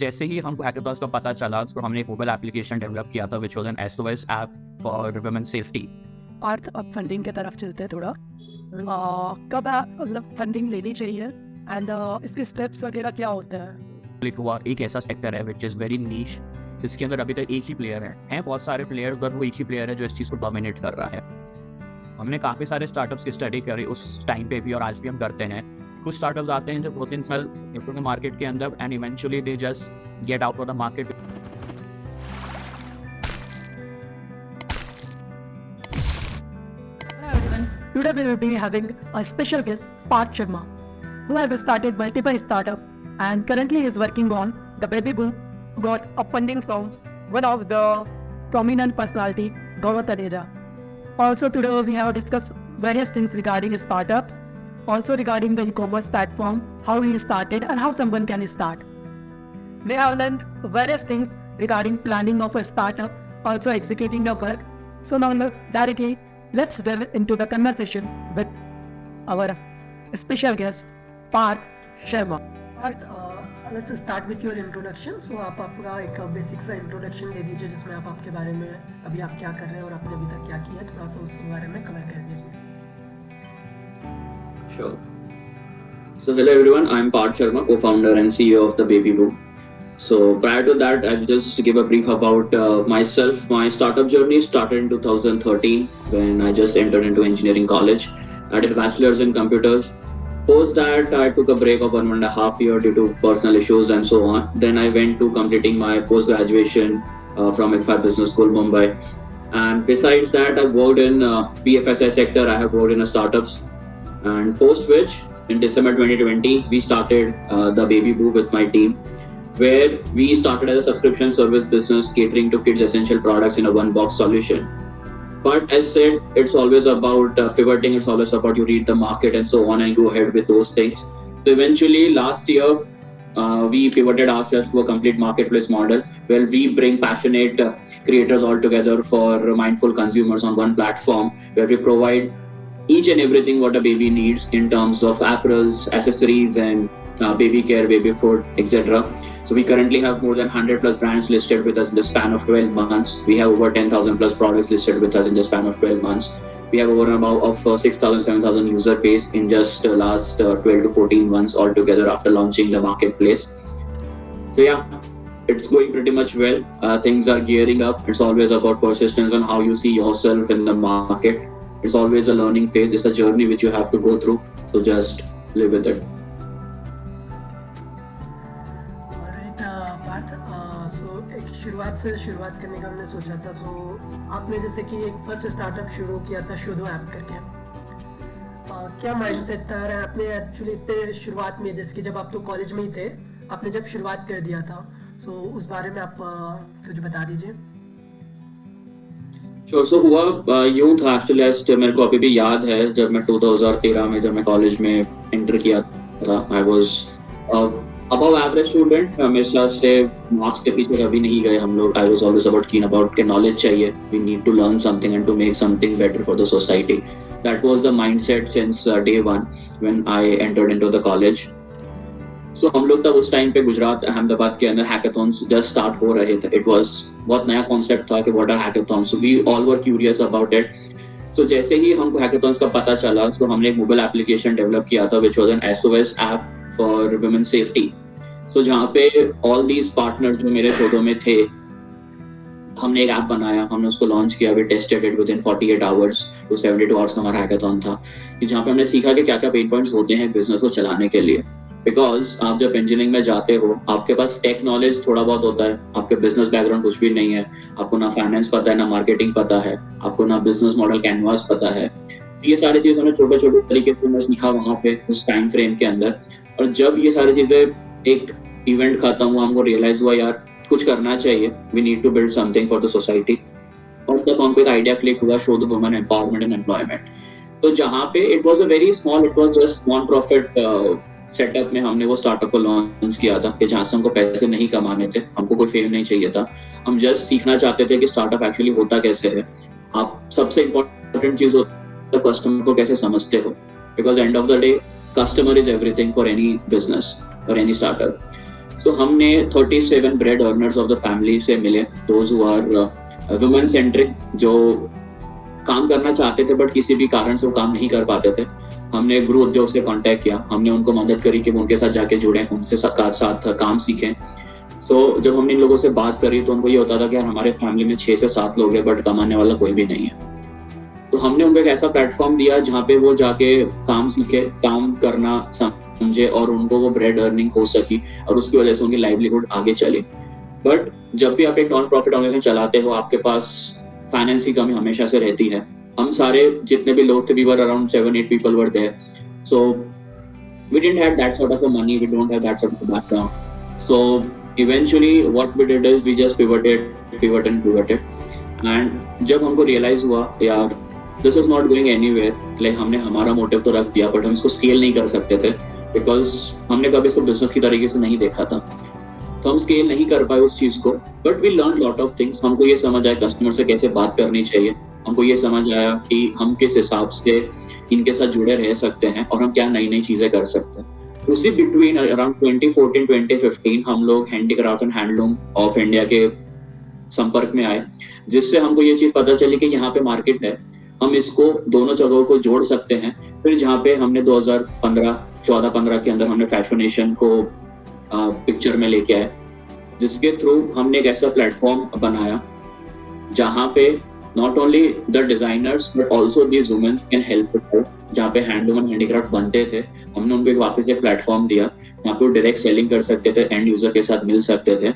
जैसे ही हमको हैकाथॉन्स का पता चला तो हमने एक मोबाइल एप्लीकेशन डेवलप किया था which was an SOS app for women safety. Parth, अब फंडिंग की तरफ चलते हैं थोड़ा। कब मतलब फंडिंग लेनी चाहिए एंड इसके स्टेप्स वगैरह क्या होते हैं? क्लिक हुआ एक ऐसा सेक्टर है विच इज़ वेरी नीश, जिसके अंदर अभी तक एक ही प्लेयर है बहुत सारे प्लेयर्स पर वो एक ही प्लेयर है जो इस चीज़ को डोमिनेट कर रहा है। हमने काफ़ी सारे स्टार्टअप्स की स्टडी करी उस टाइम पे भी और आज भी हम करते हैं। कुछ स्टार्टअप्स आते हैं जो 2-3 साल मार्केट के अंदर and eventually they just get out of the market. Today we will be having a special guest, Parth Sharma, who has started multiple startups and currently is working on the Baby Boom. Got a funding from one of the prominent personality, Gaurav Taneja. Also today we have discussed various things regarding startups, also regarding the e-commerce platform, how he started and how someone can start. We have learned various things regarding planning of a startup, also executing the work. So now directly let's delve into the conversation with our special guest, Parth Sharma. Parth, let's start with your introduction. So आप आपका एक basic सा introduction दे दीजिए जिसमें आप आपके बारे में अभी आप क्या कर रहे हैं और आपने अभी तक क्या किया है, थोड़ा सा उस बारे में कवर कर दीजिए। Sure. So hello everyone, I'm Parth Sharma, co-founder and CEO of the Baby Boom. So prior to that, I'll just give a brief about myself. My startup journey started in 2013 when I just entered into engineering college. I did a bachelor's in computers. Post that, I took a break of 1.5 years due to personal issues and so on. Then I went to completing my post-graduation from ICFA Business School, Mumbai. And besides that, I've worked in BFSI sector. I have worked in startups. And post which, in December 2020, we started the Baby Boo with my team, where we started as a subscription service business catering to kids' essential products in a one-box solution. But as said, it's always about pivoting. It's always about you read the market and so on and go ahead with those things. So eventually, last year, we pivoted ourselves to a complete marketplace model where we bring passionate creators all together for mindful consumers on one platform, where we provide each and everything what a baby needs in terms of apparels, accessories, and baby care, baby food, etc. So we currently have more than 100 plus brands listed with us in the span of 12 months. We have over 10,000 plus products listed with us in the span of 12 months. We have over about of 6,000, 7,000 user base in just last 12 to 14 months altogether after launching the marketplace. So yeah, it's going pretty much well. Things are gearing up. It's always about persistence and how you see yourself in the market. It's always a learning phase. It's a journey which you have to go through. So just live with it. Alright, Parth, so एक शुरुआत करने का हमने सोचा था। सो आपने जैसे कि एक फर्स्ट स्टार्टअप शुरू किया था शोधो ऐप करके, क्या माइंडसेट था? आपने एक्चुअली इतने शुरुआत में, जैसे कि जब आप तो कॉलेज में ही थे, आपने जब शुरुआत कर दिया था, सो उस बारे में आप कुछ बता दीजिए। सो हुआ यूं था एक्चुअली, मेरे को अभी भी याद है जब मैं 2013 में जब मैं कॉलेज में एंटर किया था, I was above average student. मेरे साथ से मार्क्स के पीछे कभी नहीं गए हम लोग। I was always about keen about के नॉलेज चाहिए, we need to learn something and to make something better for the society. That was the mindset since day one when I entered into the college. So हम लोग तब उस time पे गुजरात अहमदाबाद के अंदर hackathons just start हो रहे थे। इट वाज बहुत नया कॉन्सेप्ट था कि what are hackathons, so we all were curious about it. So जैसे ही हमको हैकाथॉन्स का पता चला, तो हमने एक मोबाइल एप्लीकेशन डेवलप किया था which was an SOS app for women safety. So जहाँ पे ऑल दीज पार्टनर जो मेरे शोधों में थे, हमने एक ऐप बनाया, हमने उसको लॉन्च किया। We tested it within 48 hours to 72 hours का हमारा हैकाथॉन था, जहाँ पे हमने सीखा कि क्या क्या पेन पॉइंट्स होते हैं बिजनेस को चलाने के लिए। बिकॉज आप जब इंजीनियरिंग में जाते हो, आपके पास टेक नॉलेज थोड़ा बहुत होता है, आपके बिजनेस बैकग्राउंड कुछ भी नहीं है, आपको ना फाइनेंस पता है, ना मार्केटिंग पता है, आपको ना बिजनेस मॉडल कैनवास पता है। ये सारी चीजें हमने छोटे छोटे तरीके से मैं सीखा वहां पे उस टाइम फ्रेम के अंदर। और जब ये सारी चीजें एक इवेंट खत्म हुआ, हमको रियलाइज हुआ यार कुछ करना चाहिए, we need to build something for the society. और तब हमको एक आइडिया क्लिक हुआ, so the women empowerment and employment. तो जहाँ पे it was a very small, it was just non profit setup में हमने वो स्टार्टअप को लॉन्च किया था कि जहाँ से हमको पैसे नहीं कमाने थे, हमको कोई फेम नहीं चाहिए था, हम जस्ट सीखना चाहते थे कि स्टार्टअप एक्चुअली होता कैसे है। आप सबसे इम्पोर्टेंट चीज होता है कस्टमर को कैसे समझते हो, because end of the day customer is everything for any business और एनी स्टार्टअप। तो हमने 37 bread earners of the family से मिले, those who are women centric, जो काम करना चाहते थे बट किसी भी कारण से वो काम नहीं कर पाते थे। हमने गृह उद्योग से कांटेक्ट किया, हमने उनको मदद करी कि वो उनके साथ जाके जुड़े, उनसे साथ काम सीखें। जब हमने इन लोगों से बात करी तो उनको ये होता था कि यार हमारे फैमिली में 6 से 7 लोग हैं बट कमाने वाला कोई भी नहीं है। तो हमने उनको एक ऐसा प्लेटफॉर्म दिया जहाँ पे वो जाके काम सीखे, काम करना समझे और उनको वो ब्रेड अर्निंग हो सकी और उसकी वजह से उनकी लाइवलीहुड आगे चली। बट जब भी आप एक नॉन प्रॉफिट ऑर्गेनाइजेशन चलाते हो, आपके पास फाइनेंस की कमी हमेशा से रहती है। हम सारे जितने भी लोग थे, we were around 7-8 people were there, so we didn't have that sort of a money, we don't have that sort of a background. So eventually what we did is we just pivoted and जब हमको realize हुआ यार this is not going anywhere, like हमने हमारा motive तो रख दिया but हम इसको स्केल नहीं कर सकते थे बिकॉज हमने कभी इसको बिजनेस की तरीके से नहीं देखा था, तो हम स्केल नहीं कर पाए उस चीज को। But we learn lot of things, हमको ये समझ आया कस्टमर से कैसे बात करनी चाहिए, हमको ये समझ आया कि हम किस हिसाब से इनके साथ जुड़े रह सकते हैं और हम क्या नई नई चीजें कर सकते हैं। उसी बिटवीन अराउंड 2014-2015 हम लोग handicraft and handloom of India के संपर्क में आए, जिससे हमको ये चीज पता चली कि यहाँ पे मार्केट है, हम इसको दोनों जगहों को जोड़ सकते हैं। फिर जहाँ पे हमने 2014-15 के अंदर हमने फैशनेशन को पिक्चर में लेके आए, जिसके थ्रू हमने एक ऐसा प्लेटफॉर्म बनाया जहाँ पे not only the designers but also these women can help, जहाँ पे हैंडलूम एंड हैंडीक्राफ्ट बनते थे, हमने उनको एक वापस एक प्लेटफॉर्म दिया जहाँ पे वो डायरेक्ट सेलिंग कर सकते थे, एंड यूजर के साथ मिल सकते थे।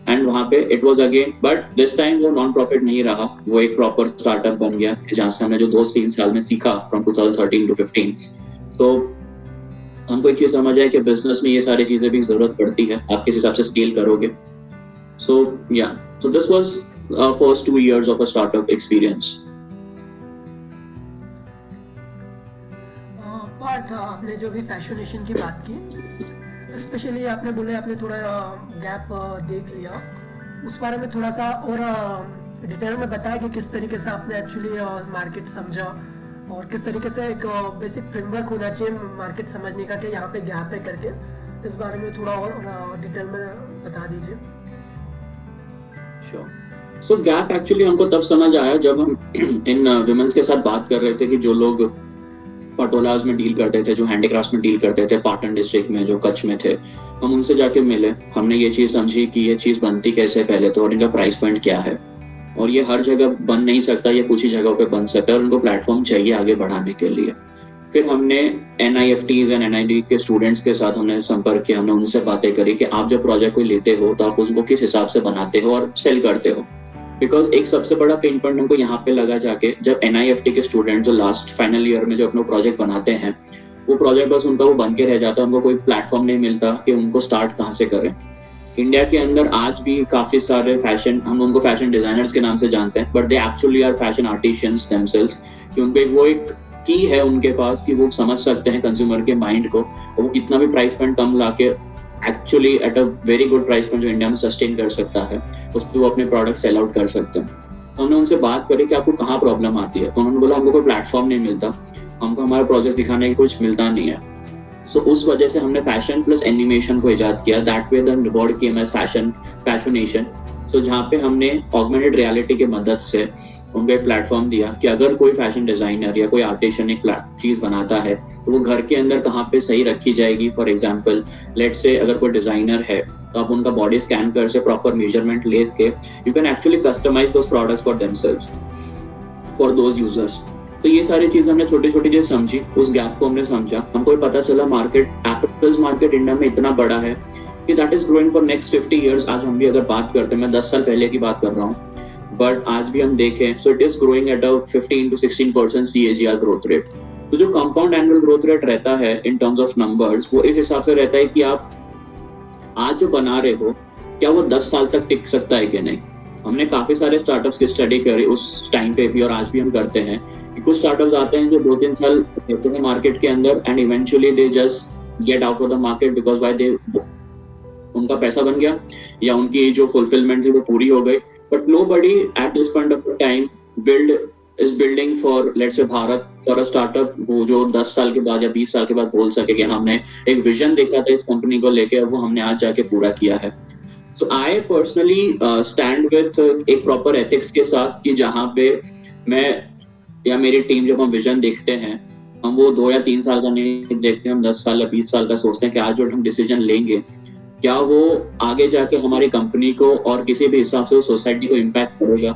एंड वहाँ पे it was again, but this time वो नॉन प्रॉफिट नहीं रहा, वो एक प्रॉपर स्टार्टअप बन गया जहाँ से हमने जो 2-3 साल में सीखा फ्रॉम 2013 to 15। सो हमको एक चीज समझ आया कि बिजनेस में ये सारी चीजें भी जरूरत पड़ती है, आप किस हिसाब से स्केल करोगे। So this was first 2 years of a startup experience. Parth, आपने जो भी फैशनेशन की बात की, स्पेशली आपने बोले आपने थोड़ा गैप देख लिया, उस बारे में थोड़ा सा और डिटेल में बताया कि किस तरीके से आपने एक्चुअली मार्केट समझा और किस तरीके से एक बेसिक फ्रेमवर्क होना चाहिए मार्केट समझने का कि यहाँ पे गैप है करके, इस बारे में थोड़ा और डिटेल में बता दीजिए। Sure. सो गैप एक्चुअली हमको तब समझ आया जब हम इन वुमेन्स के साथ बात कर रहे थे कि जो लोग पटोलाज में डील करते थे, जो हैंडीक्राफ्ट में डील करते थे, पाटन डिस्ट्रिक्ट में, जो कच्छ में थे, हम उनसे जाके मिले, हमने ये चीज समझी कि ये चीज बनती कैसे पहले तो, और इनका प्राइस पॉइंट क्या है, और ये हर जगह बन नहीं सकता, ये कुछ ही जगहों पे बन सकता है और उनको प्लेटफॉर्म चाहिए आगे बढ़ाने के लिए। फिर हमने NIFTs एंड NID के स्टूडेंट्स के साथ हमने संपर्क किया, हमने उनसे बातें करी कि आप जब प्रोजेक्ट कोई लेते हो तो आप उसको किस हिसाब से बनाते हो और सेल करते हो। बिकॉज एक सबसे बड़ा पेन पॉइंट हमको यहाँ पे लगा जाके, जब NIFT के स्टूडेंट जो लास्ट फाइनल ईयर में जो अपना प्रोजेक्ट बनाते हैं, वो प्रोजेक्ट बस उनका वो बन के रह जाता है, उनको कोई प्लेटफॉर्म नहीं मिलता कि उनको स्टार्ट कहाँ से करें। इंडिया के अंदर आज भी काफी सारे फैशन, हम उनको फैशन डिजाइनर्स के नाम से जानते हैं, but they actually are fashion artisans themselves, कि उनको वो एक की है उनके पास कि वो समझ सकते हैं कंज्यूमर के माइंड को, और वो कितना भी प्राइस पॉइंट कम लाके actually eight a very good price point जो इंडिया में सस्टेन कर सकता है, उस पर वो अपने प्रोडक्ट सेल आउट कर सकते हैं। तो हमने उनसे बात करी कि आपको कहाँ प्रॉब्लम आती है, तो उन्होंने बोला हमको कोई प्लेटफॉर्म नहीं मिलता, हमको हमारा प्रोजेक्ट दिखाने की कुछ मिलता नहीं है। सो उस वजह से हमने फैशन प्लस एनिमेशन को इजाद किया, that way the word came as Fashination. So जहाँ पे हमने ऑगमेंटेड रियलिटी की मदद से उनको एक प्लेटफॉर्म दिया कि अगर कोई फैशन डिजाइनर या कोई आर्टिशियन एक चीज बनाता है तो वो घर के अंदर कहाँ पे सही रखी जाएगी। फॉर एग्जाम्पल लेट से अगर कोई डिजाइनर है तो आप उनका बॉडी स्कैन कर से प्रॉपर मेजरमेंट लेके you can actually customise those products for themselves for those users. तो ये सारी चीजें हमने छोटी छोटी चीज समझी, उस गैप को हमने समझा, हमको पता चला मार्केट, एप्पल्स मार्केट इंडिया में इतना बड़ा है कि that is growing for next 50 years। आज हम भी अगर बात करते हैं, मैं 10 साल पहले की बात कर रहा हूँ, बट आज भी हम देखें so it is growing at a 15 to 16% CAGR growth rate. तो जो कंपाउंड एनुअल ग्रोथ रेट रहता है इन टर्म्स ऑफ नंबर्स, वो इस हिसाब से रहता है कि आप आज जो बना रहे हो क्या वो 10 साल तक टिक सकता है कि नहीं। हमने काफी सारे स्टार्टअप्स की स्टडी करी उस टाइम पे भी, और आज भी हम करते हैं कि कुछ स्टार्टअप्स आते हैं जो 2-3 साल रहते हैं मार्केट के अंदर and eventually they just get out of the market because why they, उनका पैसा बन गया या उनकी जो फुलफिलमेंट थी वो पूरी हो गई। But nobody at this point of time build is building for let's say Bharat for a startup वो जो 10 साल के बाद या 20 साल के बाद बोल सके कि हमने एक विजन देखा था इस कंपनी को लेके, वो हमने आज जाके पूरा किया है. So I personally stand with एक proper ethics के साथ कि जहाँ पे मैं या मेरी टीम जब हम विजन देखते हैं, हम वो 2 या 3 साल का नहीं देखते, हम 10 साल या 20 साल का सोचते हैं कि आज जो हम डिसीजन लेंगे क्या वो आगे जाके हमारी कंपनी को और किसी भी हिसाब से सोसाइटी को इम्पैक्ट करेगा.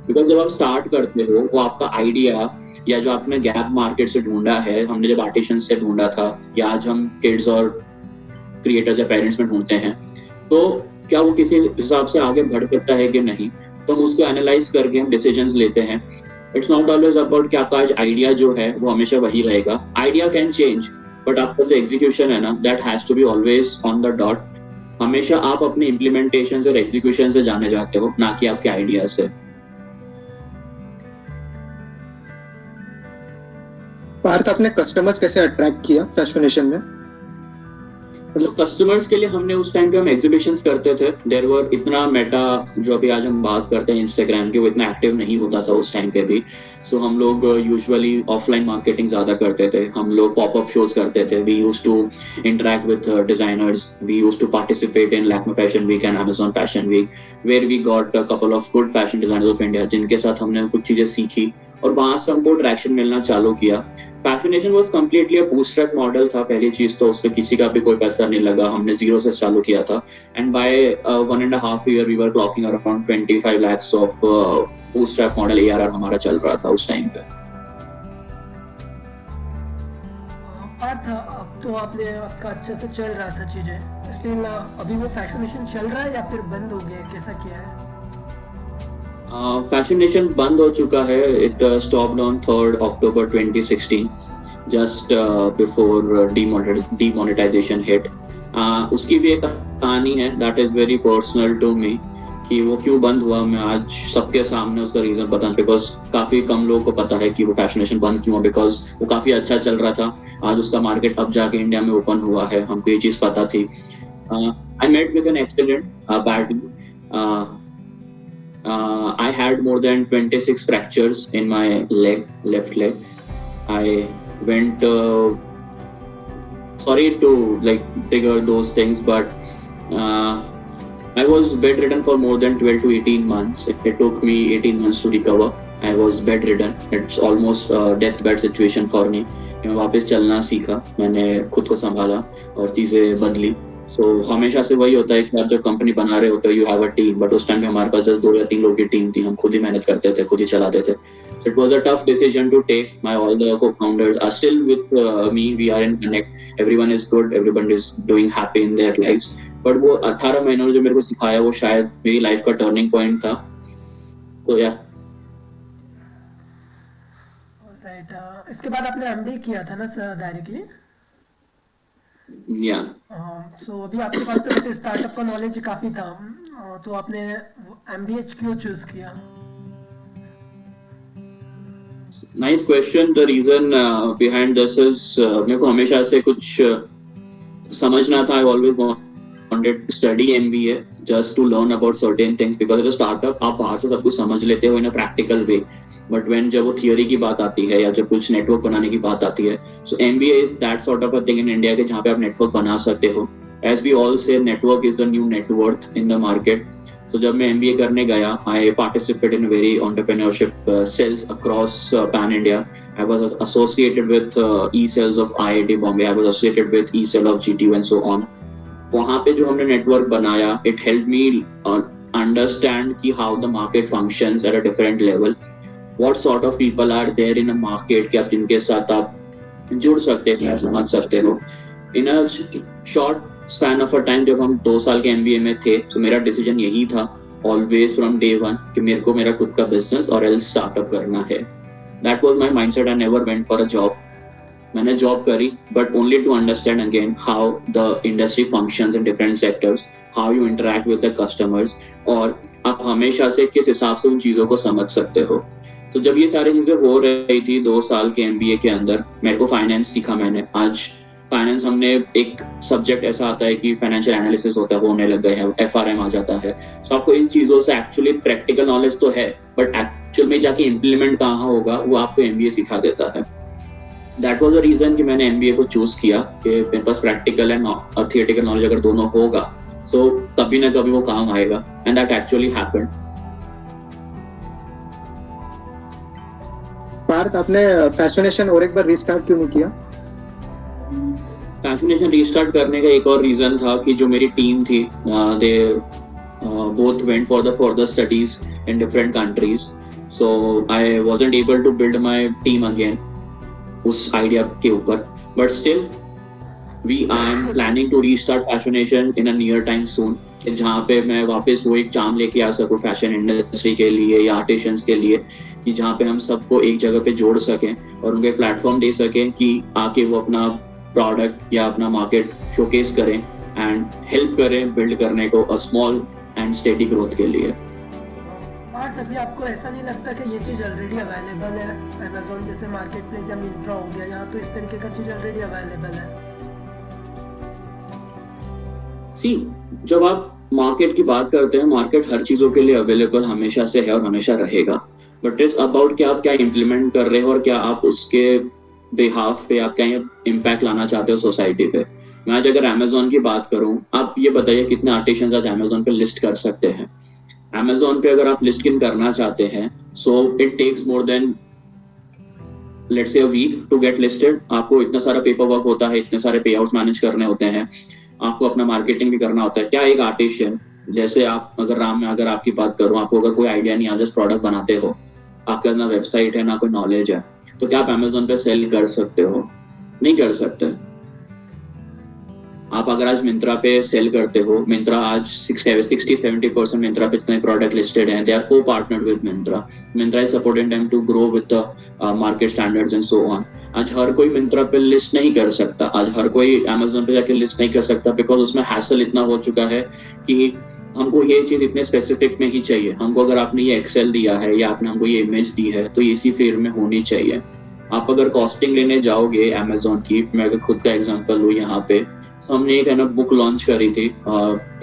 बिकॉज जब आप स्टार्ट करते हो वो आपका आइडिया या जो आपने गैप मार्केट से ढूंढा है, हमने जब आर्टिशियंस से ढूंढा था या आज हम किड्स और क्रिएटर्स या पेरेंट्स में ढूंढते हैं, तो क्या वो किसी हिसाब से आगे बढ़ सकता है कि नहीं, तो हम उसको एनालाइज करके हम डिसीजंस लेते हैं. इट्स नॉट ऑलवेज अबाउट कि आपका आज आइडिया जो है वो हमेशा वही रहेगा. आइडिया कैन चेंज बट आपका जो एग्जीक्यूशन है ना, that has to be always on the dot. हमेशा आप अपने इम्प्लीमेंटेशन और एग्जीक्यूशन से जाने जाते हो, ना कि आपके आइडिया से. पार्थ, आपने कस्टमर्स कैसे अट्रैक्ट किया फैशनेशन में? मतलब कस्टमर्स के लिए हमने उस टाइम पे हम एग्जीबिशंस करते थे. देयर वर इतना मेटा जो अभी आज हम बात करते हैं इंस्टाग्राम के, वो इतना एक्टिव नहीं होता था उस टाइम पे भी. सो हम लोग यूजुअली ऑफलाइन मार्केटिंग ज्यादा करते थे. हम लोग पॉपअप शोज करते थे. We used to interact with designers. We used to participate in Lakme Fashion Week and Amazon Fashion Week, where we got a couple of good fashion designers of India, जिनके साथ हमने कुछ चीजें सीखी और वहां से हमको ट्रैक्शन मिलना चालू किया. Fashination was completely a bootstrap model था. पहली चीज तो उसमें किसी का भी कोई पैसा नहीं लगा, हमने जीरो से चालू किया था. And by 1.5 year we were clocking around 25 lakhs of bootstrap model ARR हमारा चल रहा था उस टाइम पे. पार्थ, अब तो आपका अच्छे से चल रहा था चीजें, इसलिए अभी वो फैशनेशन चल रहा है या फिर बंद हो गया, कैसा किया है? फैशनेशन बंद हो चुका है. It stopped on 3rd October 2016, just before demonetisation hit. उसकी भी एक कहानी है that is very personal to me कि वो क्यों बंद हुआ. मैं आज सबके सामने उसका रीजन बता, बिकॉज काफी कम लोगों को पता है कि वो फैशनेशन बंद क्यों हुआ. बिकॉज वो काफी अच्छा चल रहा था. आज उसका मार्केट अब जाके इंडिया में ओपन हुआ है, हमको ये चीज पता थी. I met with an accident badly. I had more than 26 fractures in my left leg. I went, sorry to like trigger those things, but I was bedridden for more than 12 to 18 months. It took me 18 months to recover. I was bedridden. It's almost a deathbed situation for me. मैं वापस चलना सीखा, मैंने खुद को संभाला और चीजें बदली. सो हमेशा से वही होता है कि आप जब कंपनी बना रहे होते हो you have a team, but उस टाइम पे हमारे पास जस्ट 2 या 3 लोगों की टीम थी. हम खुद ही मेहनत करते थे, खुद ही चलाते थे. So it was a tough decision to take. My all the co-founders are still with me. We are in connect. Everyone is good. Everyone is doing happy in their lives. But वो 18 महीनों ने जो मेरे को सिखाया वो शायद मेरी लाइफ का टर्निंग पॉइंट था. तो या राइट. इसके बाद आपने MBA किया था ना सर डायरेक्टली? या सो अभी आपके पास तो वैसे स्टार्टअप का नॉलेज काफी था, तो आपने MBA क्यों चूज किया? Nice question. The reason behind this is मेरे को हमेशा से कुछ समझना था. I always wanted to study MBA just to learn about certain things, because as a startup आप बाहर से सब कुछ समझ लेते हो in a practical way, but when जब वो थियोरी की बात आती है या जब कुछ नेटवर्क बनाने की बात आती है, so MBA is that sort of a thing in India के जहाँ पे आप नेटवर्क बना सकते हो. As we all say, network is the new net worth in the market. So जब मैं MBA करने गया, I participated in very entrepreneurship cells across pan India. I was associated with e-cells of IIT Bombay. I was associated with e-cell of GTU and so on. वहाँ पे जो हमने network बनाया, it helped me understand कि how the market functions at a different level. What sort of people are there in a market कि आप जिनके साथ आप जुड़ सकते हो, समझ सकते हो. In a short span of a time, जब हम 2 साल के MBA में थे, तो मेरा डिसीजन यही था always from day one कि मेरे को मेरा खुद का बिजनेस और else स्टार्टअप करना है. That was my mindset. I never went for a job. मैंने जॉब करी, but only to understand again how the industry functions in different sectors, how you interact with the customers, और आप हमेशा से किस हिसाब से उन चीजों को समझ सकते हो. तो जब ये सारी चीजें हो रही थी 2 साल के MBA के अंदर, मेरे को फाइनेंस सीखा मैंने. आज फाइनेंस हमने एक सब्जेक्ट ऐसा आता है कि फाइनेंशियल एनालिसिस होता है, वो होने लग गए हैं, FRM आ जाता है. सो आपको इन चीजों से एक्चुअली प्रैक्टिकल नॉलेज तो है, बट एक्चुअल में जाके इम्प्लीमेंट कहाँ होगा वो आपको MBA सिखा देता है. दैट वाज द रीजन कि मैंने MBA को चूज किया कि मेरे पास प्रैक्टिकल एंड और थियोरेटिकल नॉलेज अगर दोनों होगा सो कभी ना कभी वो काम आएगा. And that actually happened. Parth, आपने फैशनेशन और एक बार रीस्टार्ट क्यों नहीं किया? फैशनेशन रीस्टार्ट करने का एक और रीजन था कि जो मेरी टीम थी दे both went for the further studies in different countries, so I wasn't able to build my team again उस आइडिया के ऊपर. But still I am planning to restart Fashionation in a near time soon, जहाँ पे मैं वापस वो एक charm लेके आ सकूँ फैशन इंडस्ट्री के लिए या आर्टिशंस के लिए, कि जहाँ पे हम सबको एक जगह पे जोड़ सकें और उनको एक प्लेटफॉर्म दे सकें कि आके वो अपना प्रोडक्ट या अपना मार्केट शोकेस करें एंड हेल्प करें बिल्ड करने को a small and steady growth के लिए. आज अभी आपको ऐसा नहीं लगता कि ये चीज़ ऑलरेडी अवेलेबल है अमेजोन जैसे मार्केट प्लेस या मिंत्रा हो गया, यहाँ तो इस तरीके का चीज़ ऑलरेडी अवेलेबल है? सी, जब आप मार्केट की बात करते हैं, मार्केट हर चीजों के लिए अवेलेबल हमेशा से है और हमेशा रहेगा. बट इट्स अबाउट कि आप क्या इम्प्लीमेंट कर रहे हो और क्या आप उसके बिहाफ पे आप क्या इम्पैक्ट लाना चाहते हो सोसाइटी पे. मैं आज अगर अमेजोन की बात करूं, आप ये बताइए कितने आर्टिशंस आज अमेजोन पे लिस्ट कर सकते हैं. अमेजोन पे अगर आप लिस्ट इन करना चाहते हैं so it takes more than let's say a week to get listed. आपको इतना सारा पेपर वर्क होता है, इतने सारे पे आउट्स मैनेज करने होते हैं, आपको अपना मार्केटिंग भी करना होता है. क्या एक आर्टिशियन जैसे आप अगर आपकी बात करूं, आपको अगर कोई आइडिया नहीं, आप जस्ट प्रोडक्ट बनाते हो, आपका ना वेबसाइट है ना कोई नॉलेज है, तो क्या आप अमेजोन पे सेल कर सकते हो? नहीं कर सकते. आप अगर आज मिंत्रा पे सेल करते हो, मिंत्रा आज 60-70% मिंत्रा पे जितने प्रोडक्ट लिस्टेड हैं, they are co partnered with Myntra. Myntra is supporting them to grow with the market standards and so on. आज हर कोई मिंत्रा पे लिस्ट नहीं कर सकता, आज हर कोई अमेजोन पे जाके लिस्ट नहीं कर सकता, बिकॉज उसमें हैसल इतना हो चुका है कि हमको ये चीज इतने स्पेसिफिक में ही चाहिए. हमको अगर आपने ये एक्सेल दिया है या आपने हमको ये इमेज दी है तो इसी फील्ड में होनी चाहिए. आप अगर कॉस्टिंग लेने जाओगे अमेजोन की, मैं अगर खुद का एग्जांपल लूँ यहाँ पे, तो हमने एक बुक लॉन्च करी थी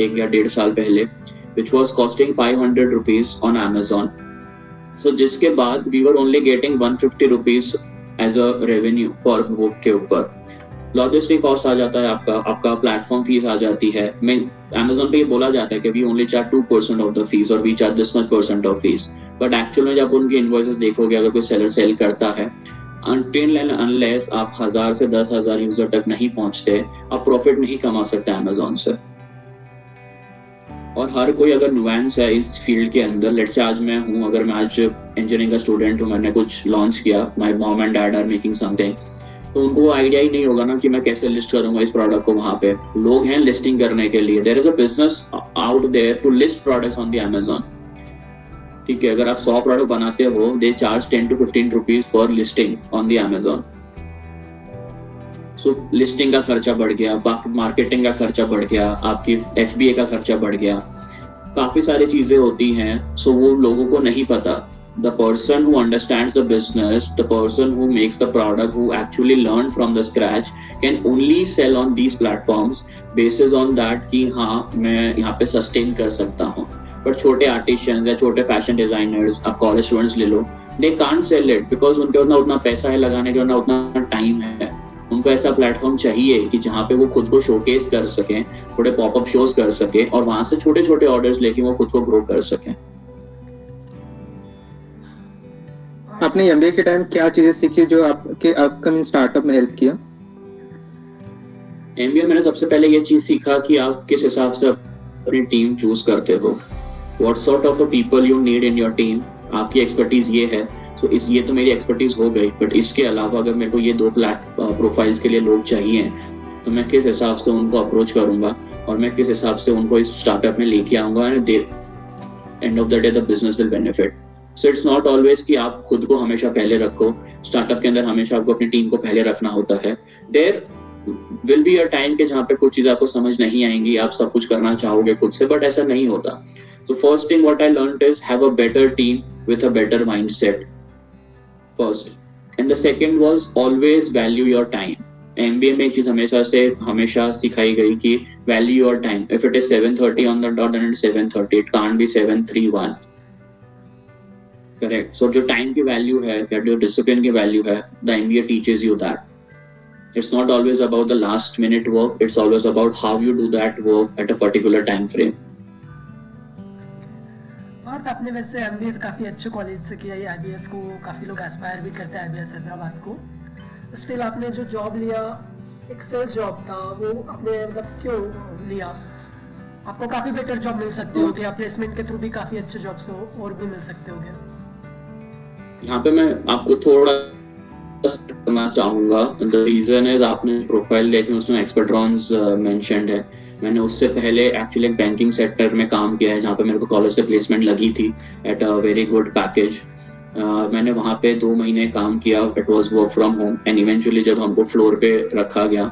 1 या 1.5 साल पहले, which was costing 500 rupees on Amazon. So जिसके बाद we were only getting 150 rupees as a revenue per book के ऊपर. लॉजिस्टिक कॉस्ट आ जाता है, आपका प्लेटफॉर्म फीस आ जाती है. मैं Amazon पे ये बोला जाता है कि we only charge 2% of the fees और we charge this much % of fees. But actual में जब उनकी इनवॉइसेस देखोगे, अगर कोई सेलर सेल करता है, until and unless आप 1000 से 10,000 यूजर तक नहीं पहुंचते, आप प्रॉफिट नहीं कमा सकते अमेजोन से. और हर कोई अगर नुआंस है इस फील्ड के अंदर, लेट्स से आज मैं हूँ, अगर मैं आज इंजीनियरिंग का स्टूडेंट हूँ, मैंने कुछ लॉन्च किया, my mom and dad are making something, तो उनको वो आइडिया ही नहीं होगा ना कि मैं कैसे लिस्ट करूंगा इस प्रोडक्ट को. वहां पे लोग हैं लिस्टिंग करने के लिए. There is a business out there to list products on the Amazon. ठीक है, अगर आप 100 प्रोडक्ट बनाते हो, दे चार्ज 10 to 15 रुपीज पर listing on the Amazon. So listing का खर्चा बढ़ गया, मार्केटिंग का खर्चा बढ़ गया, आपकी FBA का खर्चा बढ़ गया, काफी सारी चीजें होती हैं. सो वो लोगों को नहीं पता. The person who understands the business, the person who makes the product, who actually learned from the scratch, can only sell on these platforms basis on that कि हाँ मैं यहाँ पे sustain कर सकता हूँ. पर छोटे आर्टिशियंस या छोटे फैशन डिजाइनर्स, आप कॉलेज स्टूडेंट्स ले लो, they can't sell it because उनके उतना पैसा है लगाने के, उतना टाइम है. उनको ऐसा प्लेटफॉर्म चाहिए कि जहाँ पे वो खुद को शोकेस कर सकें, थोड़े पॉपअप शोज कर सके और वहां से छोटे छोटे ऑर्डर्स लेके वो खुद को ग्रो कर सकें. आपने MBA के टाइम क्या चीजें सीखी जो आपके अपकमिंग स्टार्टअप में हेल्प किया? MBA मैंने सबसे पहले ये चीज सीखा कि आप किस हिसाब से अपनी टीम चूज करते हो. What sort of a people you need in your team. आपकी एक्सपर्टीज ये है, तो ये तो मेरी एक्सपर्टीज हो गई, बट इसके अलावा अगर मेरे को ये 2 प्रोफाइल्स के लिए लोग चाहिए, तो मैं किस हिसाब से उनको अप्रोच करूंगा और मैं किस हिसाब से उनको इस स्टार्टअप में लेके आऊंगा. And of the day the business will benefit. So it's not always कि आप खुद को हमेशा पहले रखो. स्टार्टअप के अंदर हमेशा आपको अपनी टीम को पहले रखना होता है. There will be a time के जहाँ पे कुछ चीज आपको समझ नहीं आएंगी, आप सब कुछ करना चाहोगे खुद से, बट ऐसा नहीं होता. So first thing what I learned is have a better team with a better mindset first. And the second was always value your time. MBA में एक चीज हमेशा सिखाई गई कि value your time. If it is 7:30 on the dot, then it's 7:30. It can't be 7:31. Correct. सो जो time की value है या जो डिसिप्लिन की वैल्यू है, the MBA teaches you that. It's not always about the last minute work, it's always about how you do that work at a particular time frame. और आपने वैसे एमबीए काफ़ी अच्छे कॉलेज से किया, ये आईबीएस को काफ़ी लोग एस्पायर भी करते हैं, आईबीएस हैदराबाद को. स्टिल आपने जो जॉब लिया, एक सेल्स जॉब था, वो आपने मतलब क्यों लिया? आपको काफ़ी बेटर जॉब मिल सकती होगी, या प्लेसमेंट के थ्रू भी काफ़ी अच्छे जॉब्स और भी मिल सकते होंगे. यहाँ पे मैं आपको थोड़ा करना चाहूँगा. द रीजन इज आपने प्रोफाइल देखी, उसमें एक्सपर्ट्रॉन्स मेंशन्ड है. मैंने उससे पहले एक्चुअली एक बैंकिंग सेक्टर में काम किया है, जहाँ पे मेरे को कॉलेज से प्लेसमेंट लगी थी at a very good package. मैंने वहाँ पे 2 महीने काम किया. It was work from home and eventually जब हमको फ्लोर पे रखा गया,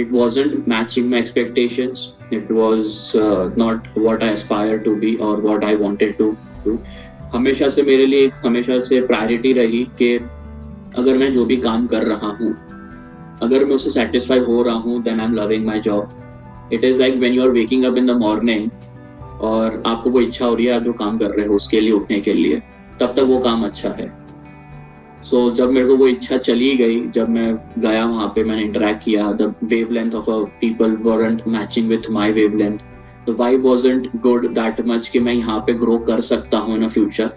it wasn't matching my expectations. It was not what I aspire to be और what I wanted to do. हमेशा से मेरे लिए हमेशा से प्रायोरिटी रही कि अगर मैं जो भी काम कर रहा हूँ, अगर मैं उससे सेटिस्फाई हो रहा हूँ, then I am loving my job. It is like when you are waking up in the morning और आपको वो इच्छा हो रही है आप जो काम कर रहे हो उसके लिए उठने के लिए, तब तक वो काम अच्छा है. सो जब मेरे को वो इच्छा चली गई, जब मैं गया वहाँ पे, मैंने इंटरेक्ट किया, the wavelength of people weren't matching with my wavelength. The vibe wasn't good that much कि मैं यहाँ पे ग्रो कर सकता हूँ in future.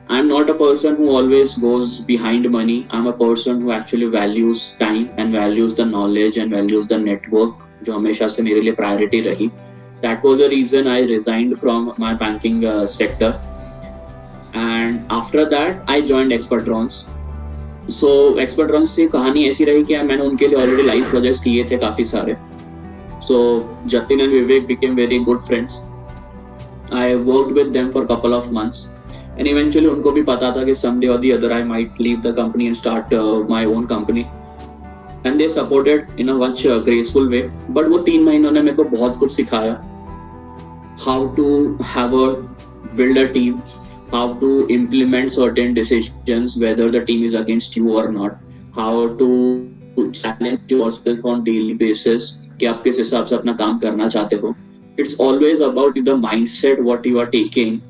I'm not a person who always goes behind money. I'm a person who actually values time and values the knowledge and values the network, जो हमेशा से मेरे लिए प्रायोरिटी रही. That was the reason I resigned from my banking sector. And after that, I joined Expertrons. So Expertrons की कहानी ऐसी रही कि मैंने उनके लिए already live projects किए थे काफी सारे. So Jatin and Vivek became very good friends. I worked with them for a couple of months. And eventually उनको भी पता था कि someday or the other I might leave the company and start my own company. And they supported in a much graceful way. But वो 3 महीनों ने मेरे को बहुत कुछ सिखाया. How to have a build a team, how to implement certain decisions whether the team is against you or not, how to challenge yourself on daily basis कि आप किस हिसाब से अपना काम करना चाहते हो. It's always about the mindset what you are taking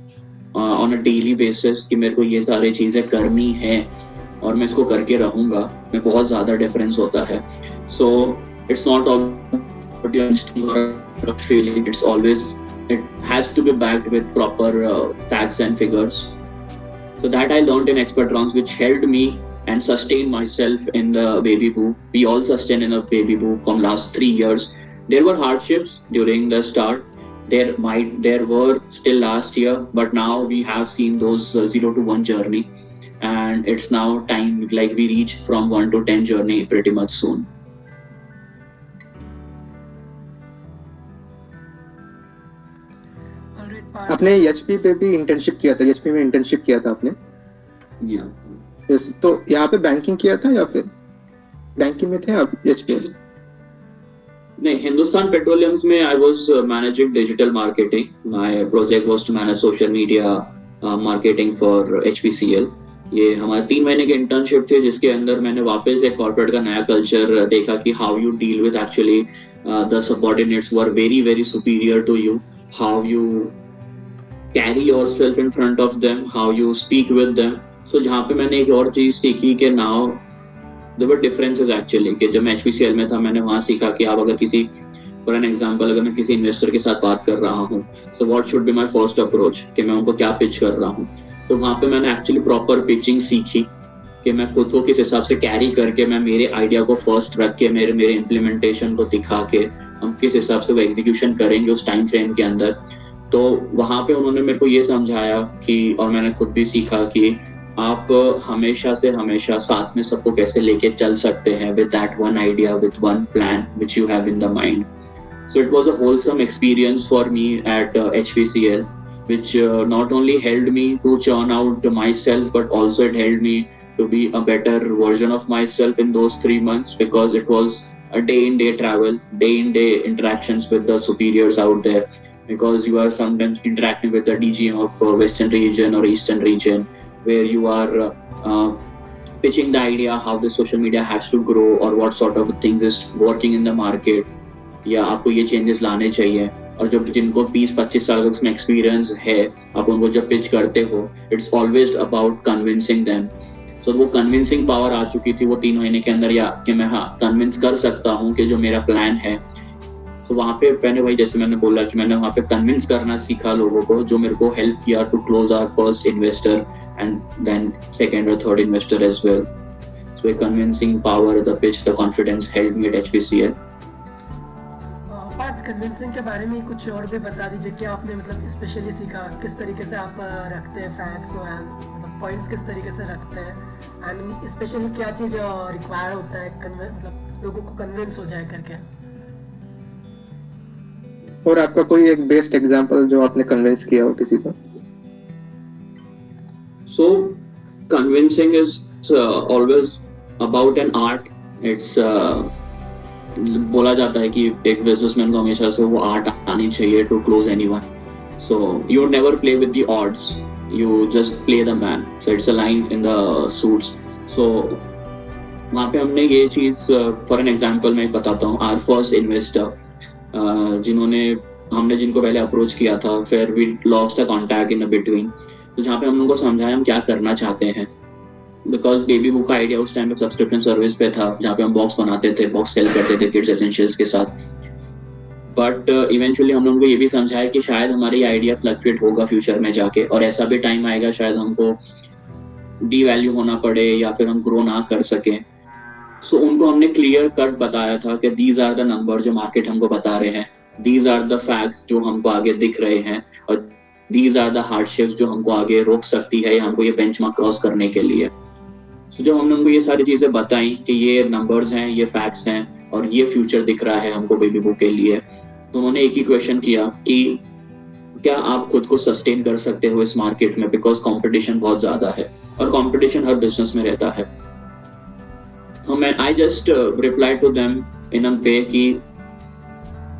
on a daily basis कि मेरे को ये सारी चीजें करनी है और मैं इसको करके रहूंगा, में बहुत ज्यादा डिफरेंस होता है. So it's not about your instinct or feeling. It's always, it has to be backed with proper facts and figures. So that I learned in Expertrons, which helped me and sustain myself in the baby boom. We all sustain in a baby boom from last 3 years. There were hardships during the start. There were still last year, but now we have seen those 0 to 1 journey, and it's now time, like we reach from 1 to 10 journey pretty much soon. आपने HP पे भी internship किया था, HP में internship किया था आपने? Yeah. Yes. तो यहाँ पे बैंकिंग किया था या फिर बैंकिंग में थे आप एचपी? नहीं, हिंदुस्तान पेट्रोलियम्स में I was managing digital marketing. My project was to manage social media marketing for HPCL. ये हमारे 3 महीने की इंटर्नशिप थी, जिसके अंदर मैंने वापस एक कॉर्पोरेट का नया कल्चर देखा कि how you deal with actually the subordinates who are very very superior to you, how you carry yourself in front of them, how you speak with them. So जहाँ पे मैंने एक और चीज सीखी कि now there were differences actually, कि जब मैं HPCL में था मैंने वहाँ सीखा कि आप अगर किसी, फॉर एन एग्जांपल, अगर मैं किसी इन्वेस्टर के साथ बात कर रहा हूँ, so what should be my first approach, कि मैं उनको क्या पिच कर रहा हूँ. तो वहाँ पे मैंने एक्चुअली प्रॉपर पिचिंग सीखी कि मैं खुद को किस हिसाब से कैरी करके, मैं मेरे आइडिया को फर्स्ट रख के, मेरे इम्प्लीमेंटेशन को दिखा के हम किस हिसाब से वो एग्जीक्यूशन करेंगे उस टाइम फ्रेम के अंदर. तो वहाँ पे उन्होंने मेरे को ये समझाया कि, और मैंने खुद भी सीखा कि आप हमेशा से हमेशा साथ में सबको कैसे लेके चल सकते हैं with that one idea, with one plan which you have in the mind. So it was a wholesome experience for me at HPCL, which not only helped me to churn out myself, but also it helped me to be a better version of myself in those 3 months, because it was a day-in-day travel, day-in-day interactions with the superiors out there, because you are sometimes interacting with the DGM of Western region or Eastern region, where you are pitching the idea how the social media has to grow or what sort of things is working in the market, या आपको ये changes लाने चाहिए. और जब जिनको 20-25 साल का उसमें एक्सपीरियंस है, आप उनको जब पिच करते हो, it's always about convincing them. So वो कन्विंसिंग पावर आ चुकी थी वो 3 महीने के अंदर, या कि मैं कन्विंस कर सकता हूँ कि जो मेरा प्लान है. तो वहाँ पे मैंने वही, जैसे मैंने बोला कि मैंने वहाँ पे कन्विंस करना सीखा लोगों को, जो मेरे को हेल्प किया to close our first investor and then second और third investor as well. So a convincing power, the pitch, the confidence helped me at HPCL. बात कन्विंसिंग के बारे में कुछ और भी बता दीजिए, क्या आपने मतलब स्पेशली सीखा, किस तरीके से आप रखते हैं फैक्ट्स और मतलब पॉइंट्स किस तरीके से रखते हैं, एंड स्पेशली क्या चीज़ रिक्वायर होता है मतलब लोगों को कन्विंस हो जाए करके. और आपका कोई एक बेस्ट एग्जांपल जो आपने कन्विंस किया हो किसी को? So convincing is always about an art. It's बोला जाता है कि एक बिजनेसमैन को हमेशा से वो आर्ट आनी चाहिए to close anyone. So you never play with the odds, you just play the man. So it's a line in the suits. So वहाँ पे हमने ये चीज, फॉर एन एग्जांपल मैं बताता हूँ. आवर फर्स्ट इन्वेस्टर हमने जिनको पहले अप्रोच किया था, फिर we lost a contact in between. तो जहाँ पे हम उनको समझाया हम क्या करना चाहते हैं, बिकॉज बेबी बुक का आइडिया उस टाइम पे सब्सक्रिप्शन सर्विस पे था, जहाँ पे हम बॉक्स बनाते थे, बॉक्स सेल करते थे किड्स एसेंशियल्स के साथ. बट इवेंचुअली हमने उनको ये भी समझाया कि शायद हमारी आइडिया फ्लक्चुएट होगा फ्यूचर में जाके, और ऐसा भी टाइम आएगा शायद हमको डी वैल्यू होना पड़े या फिर हम ग्रो ना कर सके. सो उनको हमने क्लियर कट बताया था कि दीज आर द नंबर जो मार्केट हमको बता रहे हैं, दीज आर द फैक्ट्स जो हमको आगे दिख रहे हैं, और दीज आर द हार्डशिप्स जो हमको आगे रोक सकती है या हमको ये बेंचमार्क क्रॉस करने के लिए. तो जब हमने उनको ये सारी चीजें बताई कि ये नंबर्स हैं, ये फैक्ट्स हैं और ये फ्यूचर दिख रहा है हमको बेबी बुक के लिए, तो उन्होंने एक ही क्वेश्चन किया कि क्या आप खुद को सस्टेन कर सकते हो इस मार्केट में, बिकॉज कंपटीशन बहुत ज्यादा है और कंपटीशन हर बिजनेस में रहता है. तो मैं I just reply to them in a way कि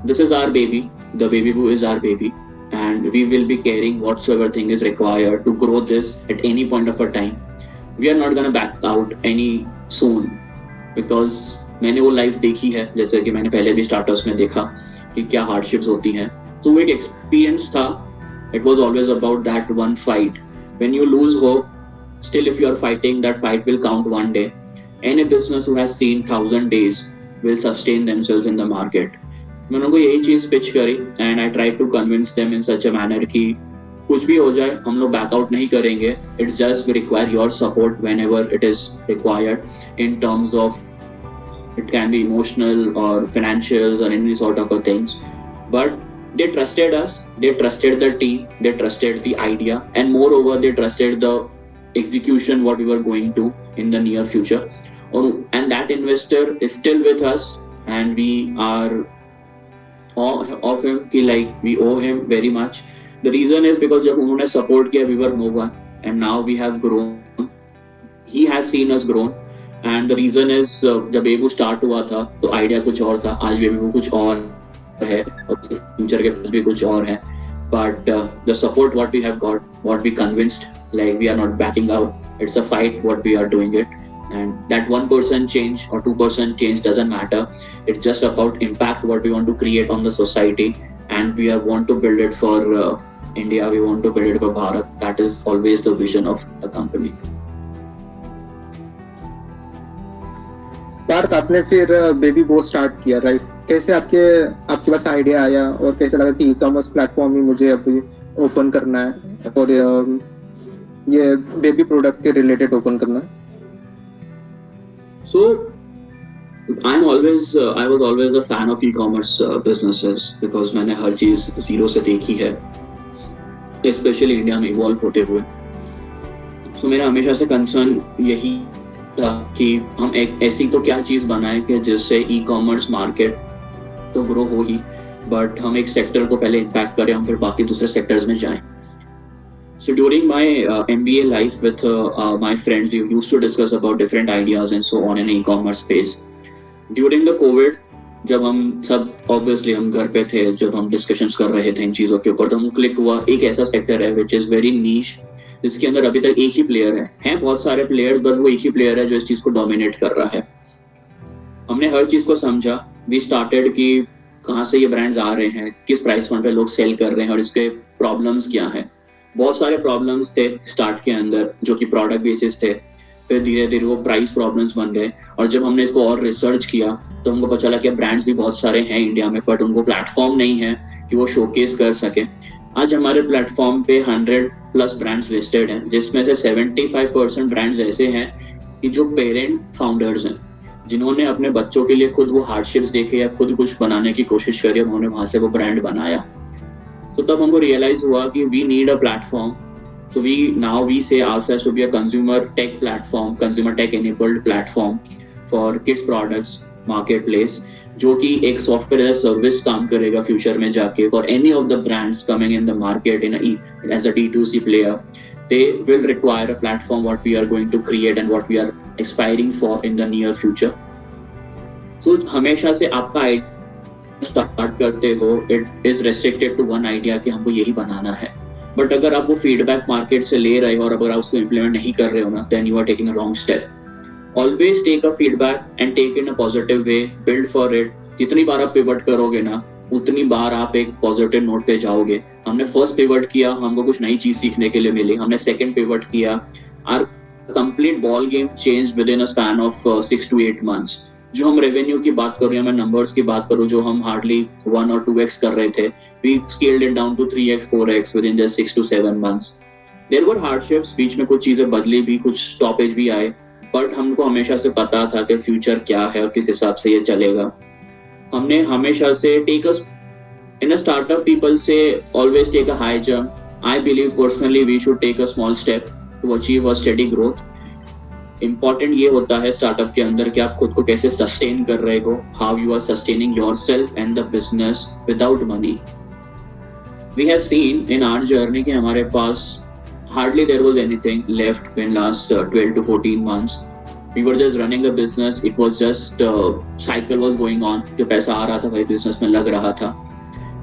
this is our baby, the baby book is our baby, and we will be carrying whatsoever thing is required to grow this at any point of a time. We are not gonna back out any soon, because मैंने वो life देखी है, जैसे कि मैंने पहले भी startups में देखा कि क्या हार्डशिप्स होती हैं. तो वो एक एक्सपीरियंस था. It was always about that one fight. When you lose hope, still if you are fighting, that fight will count one day. Any business who has seen 1000 days will sustain themselves in the market. मैंने उनको यही चीज pitch करी and I try to convince them in such a manner कि कुछ भी हो जाए हम लोग बैकआउट नहीं करेंगे. It's just we require your support whenever it is required in terms of it can be emotional और फाइनेंशियल और any sort of things. But they trusted us, they trusted the team, they trusted the idea, and moreover they trusted the execution what we were going to in the near future. And that investor is still with us, and we are of him, feel like we owe him very much. The reason is because जब उन्होंने support किया we were no one, and now we have grown. He has seen us grown, and the reason is जब बेबू start हुआ था तो idea कुछ और था, आज बेबू कुछ और है और फ्यूचर के पास भी कुछ और है. But the support what we have got, what we convinced, like we are not backing out. It's a fight what we are doing it. And that 1% change or 2% change doesn't matter. It's just about impact what we want to create on the society, and we want to build it for India. We want to build it for Bharat. That is always the vision of the company. Partha, आपने फिर baby बो start किया, right? कैसे आपके पास idea आया और कैसे लगा कि ई-कॉमर्स प्लेटफॉर्म ही मुझे अभी ओपन करना है और ये बेबी प्रोडक्ट के रिलेटेड ओपन करना है? So I was always a fan of e-commerce businesses, because मैंने हर चीज जीरो से देखी है, स्पेशली इंडिया में इवॉल्व होते हुए. So मेरा हमेशा से कंसर्न यही था कि हम एक ऐसी तो क्या चीज बनाए कि जिससे ई-कॉमर्स मार्केट तो ग्रो हो ही, बट हम एक सेक्टर को पहले इम्पैक्ट करें, हम फिर बाकी दूसरे सेक्टर्स में जाएं. So during my MBA life with my friends, we used to discuss about different ideas and so on in e-commerce space. During the COVID, जब हम सब obviously हम घर पे थे, जब हम discussions कर रहे थे इन चीज़ों के ऊपर, तो हम क्लिक हुआ एक ऐसा sector है which is very niche, जिसके अंदर अभी तक एक ही player है. हैं बहुत सारे players, but वो एक ही player है जो इस चीज़ को dominate कर रहा है. हमने हर चीज़ को समझा. We started कि कहाँ से ये ब्रांड्स आ रहे हैं, किस प्राइस पॉइंट पे लोग सेल कर रहे हैं और इसके प्रॉब्लम्स क्या हैं. बहुत सारे प्रॉब्लम्स थे स्टार्ट के अंदर जो कि प्रोडक्ट बेसिस थे, फिर धीरे धीरे वो प्राइस प्रॉब्लम्स बन गए. और जब हमने इसको और रिसर्च किया तो हमको पता चला कि ब्रांड्स भी बहुत सारे हैं इंडिया में, बट उनको प्लेटफॉर्म नहीं है कि वो शोकेस कर सके. आज हमारे प्लेटफॉर्म पे 100+ ब्रांड्स लिस्टेड हैं, जिसमें से 75% ब्रांड्स ऐसे हैं कि जो पेरेंट फाउंडर्स हैं, जिन्होंने अपने बच्चों के लिए खुद वो हार्डशिप्स देखे या खुद कुछ बनाने की कोशिश करी, उन्होंने वहां से वो ब्रांड बनाया. तो तब हमको रियलाइज हुआ कि we need a platform. So we say ourselves to be a consumer tech platform, consumer tech enabled platform for kids products marketplace, जो कि एक software as a service काम करेगा फ्यूचर में जाके for any of the brands coming in the market as a D2C player. They will require a platform what we are going to create and what we are aspiring for in the near future. So हमेशा से आपका start करते हो, it is restricted to one idea कि हमको यही बनाना है. But अगर आप वो फीडबैक मार्केट से ले रहे हो और अगर आप उसको इम्प्लीमेंट नहीं कर रहे हो ना, then you are taking a wrong step. Always take a feedback and take in a positive way, build for it. जितनी बार आप पिवट करोगे ना, उतनी बार आप एक पॉजिटिव नोट पे जाओगे. हमने फर्स्ट पिवट किया, हमको कुछ नई चीज सीखने के लिए मिली. हमने सेकंड पिवट किया, our complete ball game change within a span of 6 to 8 months. जो हम रेवेन्यू की बात करूं या मैं नंबर्स की बात करूं, जो हम हार्डली 1 or 2x कर रहे थे, we scaled it down to 3x 4x within just 6 to 7 months. There were hardships, बीच में कुछ चीजें बदली भी, कुछ स्टॉपेज भी आए, बट हमको हमेशा से पता था कि फ्यूचर क्या है और किस हिसाब से ये चलेगा. हमने हमेशा से take a in a startup, people से always take a high jump. I believe personally we should take a small step to achieve a steady growth. Important ये होता है स्टार्टअप के अंदर कि आप खुद को कैसे सस्टेन कर रहे हो, how you are sustaining yourself and the business without money. We have seen in our journey कि हमारे पास hardly there was anything left in last 12 to 14 months. We were just running a business, it was just cycle was going on. जो पैसा आ रहा था वही business में लग रहा था,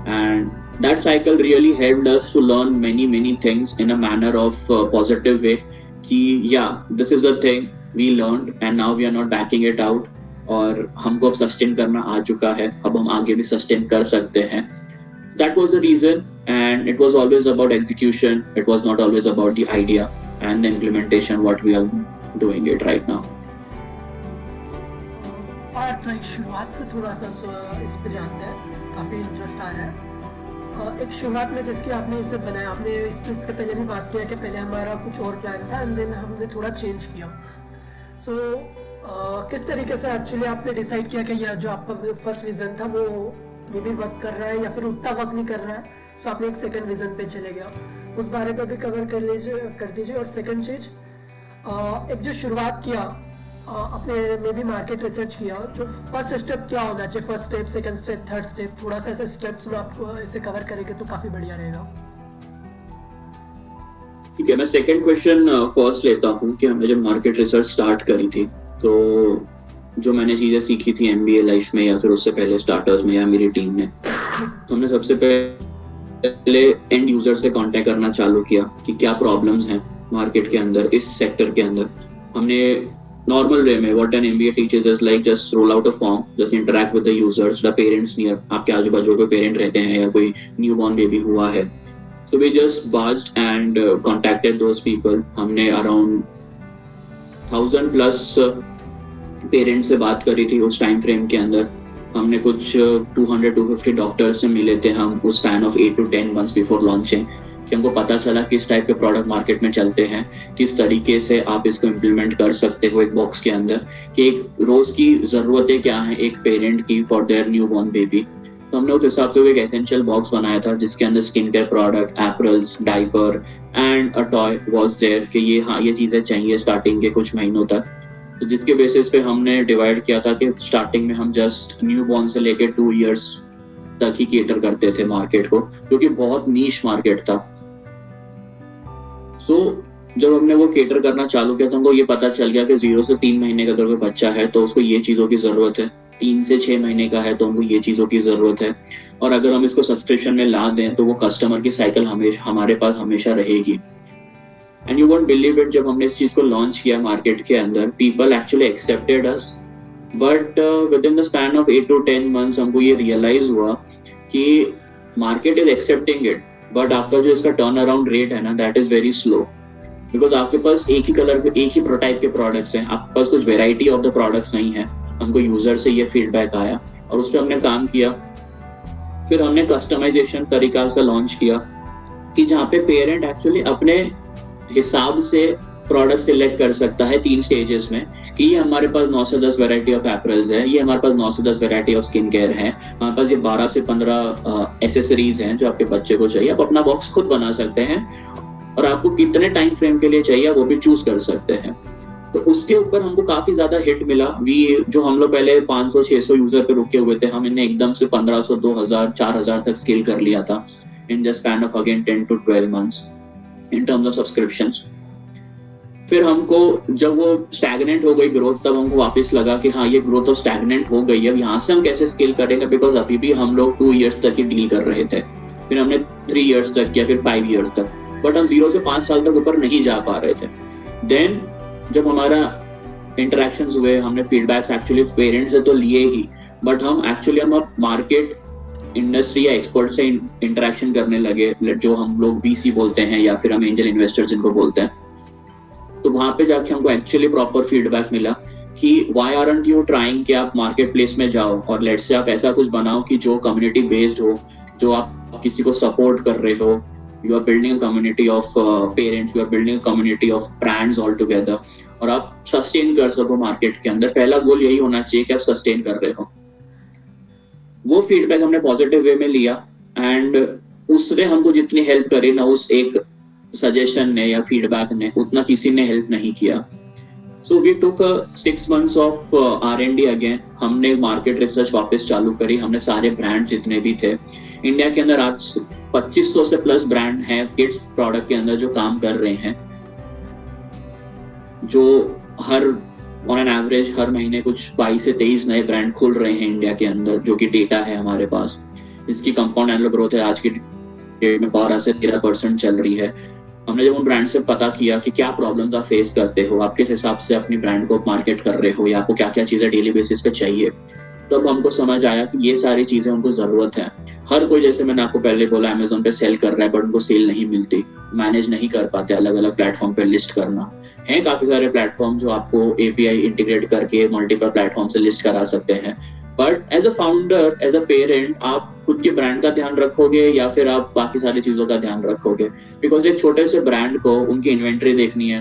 and that cycle really helped us to learn many things in a manner of positive way. कि this is the thing we learned and now we are not backing it out, और हमको अब sustain करना आ चुका है, अब हम आगे भी सस्टेन कर सकते हैं. That was the reason, and it was always about execution. It was not always about the idea and the implementation what we are doing it right now. और तो एक शुरुआत से थोड़ा सा इस पे जानते हैं, काफ़ी इंटरेस्ट आ रहा है. एक शुरुआत में जिसकी आपने इसे बनाया, आपने इससे पहले भी बात किया कि पहले हमारा कुछ और प्लान था एंड देन हमने थोड़ा चेंज किया. सो किस तरीके से एक्चुअली आपने डिसाइड किया कि यह जो आपका फर्स्ट विजन था वो भी वर्क कर रहा है या फिर उतना वर्क नहीं कर रहा है, सो आपने एक सेकंड विजन पे चले गया. उस बारे पे भी कवर कर दीजिए. और सेकंड चीज, एक जो शुरुआत किया आपने में भी मार्केट रिसर्च किया, जो फर्स्ट स्टेप क्या होना चाहिए, first step, second step, third step, थोड़ा सा ऐसे स्टेप्स में आप इसे कवर करेंगे तो काफी बढ़िया रहेगा. ठीक है, मैं सेकंड क्वेश्चन फर्स्ट लेता हूँ कि हमने जब मार्केट रिसर्च स्टार्ट करी थी तो जो मैंने चीजें सीखी थी MBA लाइफ में या फिर उससे पहले स्टार्टर्स में या मेरी टीम में, तो हमने सबसे पहले एंड यूजर से कांटेक्ट करना चालू किया कि क्या प्रॉब्लम्स हैं मार्केट के अंदर, इस सेक्टर के अंदर. हमने नॉर्मल वे में what an MBA teachers is like, just roll out a form, just interact with the users, the parents near, आपके आजू बाजू कोई पेरेंट रहते हैं या कोई न्यू बॉर्न बेबी हुआ है. So we just buzzed and contacted those people. हमने अराउंड 1000+ पेरेंट्स से बात करी थी उस टाइम फ्रेम के अंदर. हमने कुछ 200-250 डॉक्टर्स से मिले थे हम उस span of 8 to 10 months before launching, कि हमको पता चला किस टाइप के प्रोडक्ट मार्केट में चलते हैं, किस तरीके से आप इसको इम्प्लीमेंट कर सकते हो एक बॉक्स के अंदर, कि एक रोज की जरूरतें क्या हैं एक पेरेंट की for their new born baby. तो हमने उस हिसाब से एक एसेंशियल बॉक्स बनाया था जिसके अंदर skin care product, apparels, diaper and a toy was there, कि ये चीजें चाहिए स्टार्टिंग के कुछ महीनों तक. तो जिसके बेसिस पे हमने डिवाइड किया था कि स्टार्टिंग में हम जस्ट न्यू बॉर्न से लेके 2 years तक ही केटर करते थे मार्केट को, क्योंकि बहुत नीश मार्केट था. सो जब हमने वो केटर करना चालू किया तो हमको ये पता चल गया कि 0 से 3 महीने का अगर कोई बच्चा है तो उसको ये चीजों की जरूरत है, 3 से 6 महीने का है तो हमको ये चीजों की जरूरत है. और अगर हम इसको सब्सक्रिप्शन में ला दें तो वो कस्टमर की साइकिल हमारे पास हमेशा रहेगी. And you won't believe it, जब हमने इस चीज को लॉन्च किया मार्केट के अंदर, people actually accepted us. But with in the span of 8 to 10 months हमको ये रियलाइज हुआ कि market is accepting it, but आपका जो इसका टर्न अराउंड रेट है ना, that is very slow, because आपके पास एक ही कलर के एक ही टाइप के प्रोडक्ट्स हैं, आपके पास कुछ वेराइटी ऑफ द प्रोडक्ट्स नहीं है। हमको यूजर से ये फीडबैक आया और उस पर हमने काम किया। फिर हमने कस्टमाइजेशन तरीका से लॉन्च किया कि जहाँ पे पेरेंट एक्चुअली अपने हिसाब से प्रोडक्ट सिलेक्ट कर सकता है 3 स्टेजेस में, कि ये हमारे पास 9 से 10 वैरायटी ऑफ एपरल्स है, ये हमारे पास 9 से 10 वैरायटी ऑफ स्किन केयर है, हमारे पास ये 12 से 15 एसेसरीज हैं जो आपके बच्चे को चाहिए। आप अपना बॉक्स खुद बना सकते हैं और आपको कितने टाइम फ्रेम के लिए चाहिए वो भी चूज कर सकते हैं। तो उसके ऊपर हमको काफी ज्यादा हिट मिला। जो हम लोग पहले 500-600 यूजर पे रुके हुए थे, हम इन्हें एकदम से 1500, 2000, 4000 तक स्केल कर लिया था in just span of again 10 to 12 months in terms of subscriptions. फिर हमको जब वो स्टैग्नेंट हो गई ग्रोथ, तब हमको वापस लगा कि हाँ ये ग्रोथ तो स्टैग्नेंट हो गई है, अब यहाँ से हम कैसे स्केल करेंगे, बिकॉज अभी भी हम लोग 2 years तक ही डील कर रहे थे। फिर हमने 3 years तक किया, फिर 5 years तक, बट हम 0 से 5 साल तक ऊपर नहीं जा पा रहे थे। देन जब हमारा इंटरेक्शंस हुए, हमने फीडबैक्स एक्चुअली पेरेंट्स से तो लिए ही, बट हम अब मार्केट, इंडस्ट्री या एक्सपर्ट से इंटरेक्शन करने लगे, जो हम लोग VC बोलते हैं या फिर हम एंजल इन्वेस्टर्स जिनको बोलते हैं। तो वहां पे जाके हमको एक्चुअली प्रॉपर फीडबैक मिला कि व्हाई आरंट यू ट्राइंग कि आप मार्केट प्लेस में जाओ और लेट्स से आप ऐसा कुछ बनाओ कि जो कम्युनिटी बेस्ड हो, जो आप किसी को सपोर्ट कर रहे हो। You are building a community of parents, you are building a community of brands all together, और आप सस्टेन कर सको मार्केट के अंदर। पहला गोल यही होना चाहिए कि आप सस्टेन कर रहे हो। वो फीडबैक हमने पॉजिटिव वे में लिया एंड उसने हमको जितनी हेल्प करी ना, उस एक सजेशन ने या फीडबैक ने, उतना किसी ने हेल्प नहीं किया। So we took 6 months of R&D again. हमने मार्केट रिसर्च वापस चालू करी। हमने सारे ब्रांड जितने भी थे इंडिया के अंदर, आज 2500 से प्लस ब्रांड हैं किड्स प्रोडक्ट के अंदर जो काम कर रहे हैं, जो हर ऑन एन एवरेज हर महीने कुछ 22 से 23 नए ब्रांड खुल रहे हैं इंडिया के अंदर, जो कि डेटा है हमारे पास। इसकी कंपाउंड एनुअल ग्रोथ है आज की डेट में 12 से 13% चल रही है। हमने जब उन ब्रांड से पता किया कि क्या प्रॉब्लम्स आप फेस करते हो, आप किस हिसाब से अपनी ब्रांड को मार्केट कर रहे हो, या आपको क्या क्या चीजें डेली बेसिस पे चाहिए, तब हमको समझ आया कि ये सारी चीजें उनको जरूरत है। हर कोई, जैसे मैंने आपको पहले बोला, अमेज़न पे सेल कर रहा है, बट उनको सेल नहीं मिलती, मैनेज नहीं कर पाते अलग अलग प्लेटफॉर्म पे लिस्ट करना। है काफी सारे प्लेटफॉर्म जो आपको API इंटीग्रेट करके मल्टीपल प्लेटफॉर्म से लिस्ट करा सकते हैं, but as a founder, as a parent, आप खुद के ब्रांड का ध्यान रखोगे या फिर आप बाकी सारी चीजों का ध्यान रखोगे? बिकॉज एक छोटे से ब्रांड को उनकी इन्वेंट्री देखनी है,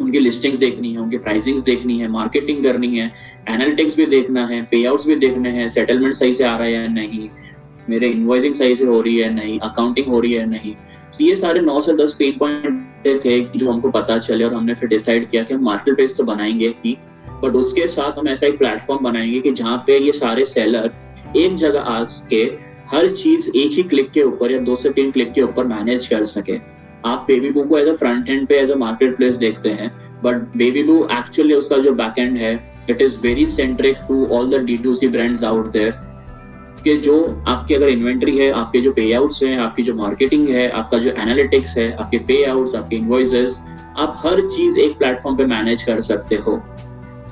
उनकी लिस्टिंग्स देखनी है, उनकी प्राइसिंग्स देखनी है, मार्केटिंग करनी है, एनालिटिक्स भी देखना है, पे आउट्स भी देखने हैं, सेटलमेंट सही से आ रहा है या नहीं, मेरे इनवॉइसिंग सही से हो रही है नहीं, अकाउंटिंग हो रही है नहीं। तो ये सारे 9 से 10 पेन पॉइंट थे जो हमको पता चले, और हमने फिर डिसाइड किया कि हम मार्केट प्लेस तो बनाएंगे ही, बट उसके साथ हम ऐसा एक प्लेटफॉर्म बनाएंगे कि जहाँ पे ये सारे सेलर एक जगह आ के हर चीज एक ही क्लिक के ऊपर या 2 से 3 क्लिक के ऊपर मैनेज कर सके। आप बेबीबू को एज अ फ्रंट एंड पे एज अ मार्केट प्लेस देखते हैं, बट बेबीबू एक्चुअली उसका जो बैक एंड है, it is very centric to all the D2C brands out there, कि जो आपकी अगर इन्वेंट्री है, आपके जो पे आउट्स हैं, आपकी जो मार्केटिंग है, आपका जो एनालिटिक्स है, आपके पे आउट्स, आपके इनवॉइसेस, आप हर चीज एक प्लेटफॉर्म पे मैनेज कर सकते हो।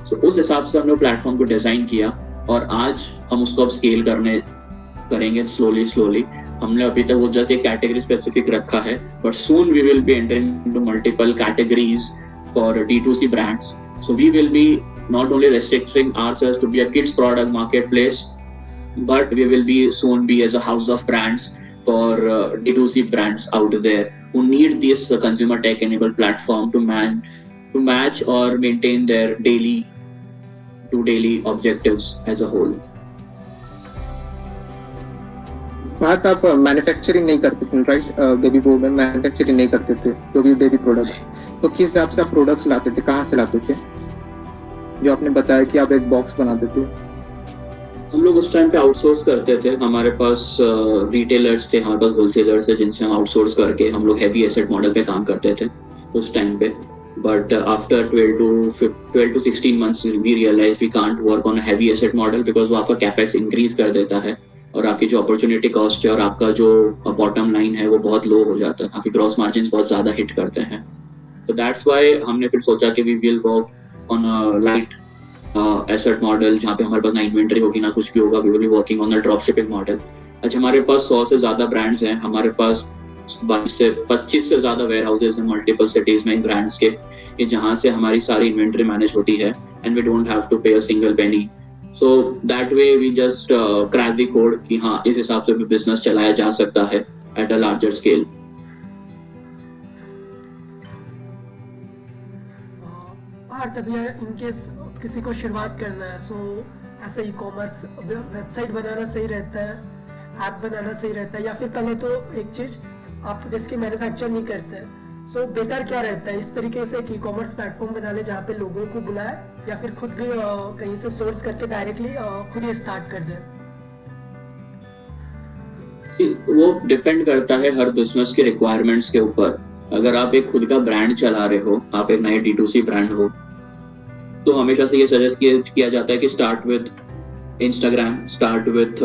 तो उस हिसाब से हमने प्लेटफॉर्म को डिजाइन किया और आज हम उसको अब स्केल करेंगे स्लोली। हमने अभी तक वो जस्ट एक कैटेगरी स्पेसिफिक रखा है, but soon we will be entering into multiple categories for D2C brands. So we will be not only restricting ourselves to be a kids product marketplace, but we will be soon be as a house of brands for D2C brands out there who need this consumer tech enabled platform to match or maintain their daily objectives as a whole. बात आप manufacturing नहीं करते थे, right? बेबीबू में manufacturing नहीं करते थे जो भी बेबी प्रोडक्ट्स, तो किस हिसाब से आप प्रोडक्ट्स लाते थे, कहाँ से लाते थे? जो आपने बताया कि आप एक बॉक्स बनाते थे। हम लोग उस टाइम पे आउटसोर्स करते थे। हमारे पास रिटेलर्स थे, हमारे पास होलसेलर्स थे, जिनसे हम आउटसोर्स करके हम लोग हैवी एसेट मॉडल पे काम करते थे उस टाइम पे। But after 12 to 16 months we realized we can't work on a heavy asset model because वो आपका कैपेक्स इंक्रीज कर देता है और आपकी जो अपॉर्चुनिटी कॉस्ट है और आपका जो बॉटम लाइन है वो बहुत लो हो जाता है, आपकी ग्रॉस मार्जिन बहुत ज्यादा हिट करते हैं। तो दैट्स व्हाई हमने फिर सोचा कि we will work on a light asset model जहाँ पे हमारे पास ना इन्वेंट्री होगी ना कुछ भी होगा, we will be working on the drop shipping model. अच्छा, हमारे पास 100 से ज्यादा ब्रांड्स हैं, हमारे पास 25 से ज्यादा वेयर हाउसेज हैं मल्टीपल सिटीज में इन ब्रांड्स के, कि जहाँ से हमारी सारी इन्वेंट्री मैनेज होती है and we don't have to pay a single penny. So that way we just crack the code कि हाँ इस हिसाब से भी बिजनेस चलाया जा सकता है at a larger scale. Parth, अभी इन केस किसी को शुरुआत करना है, सो ऐसे ई कॉमर्स वेबसाइट बनाना सही रहता है, ऐप बनाना सही रहता है, या फिर पहले तो एक चीज आप जिसकी मैन्युफैक्चर नहीं करते हैं, सो बेटर क्या रहता है इस तरीके से एक ई कॉमर्स प्लेटफॉर्म बना ले जहाँ पे लोगों को बुलाए, या फिर खुद भी कहीं से सोर्स करके डायरेक्टली खुद ही स्टार्ट कर दे? वो डिपेंड करता है हर बिजनेस के रिक्वायरमेंट्स के ऊपर। अगर आप एक खुद का ब्रांड चला रहे हो, आप एक नए D2C ब्रांड हो, तो हमेशा से ये सजेस्ट किया जाता है कि start with Instagram, start with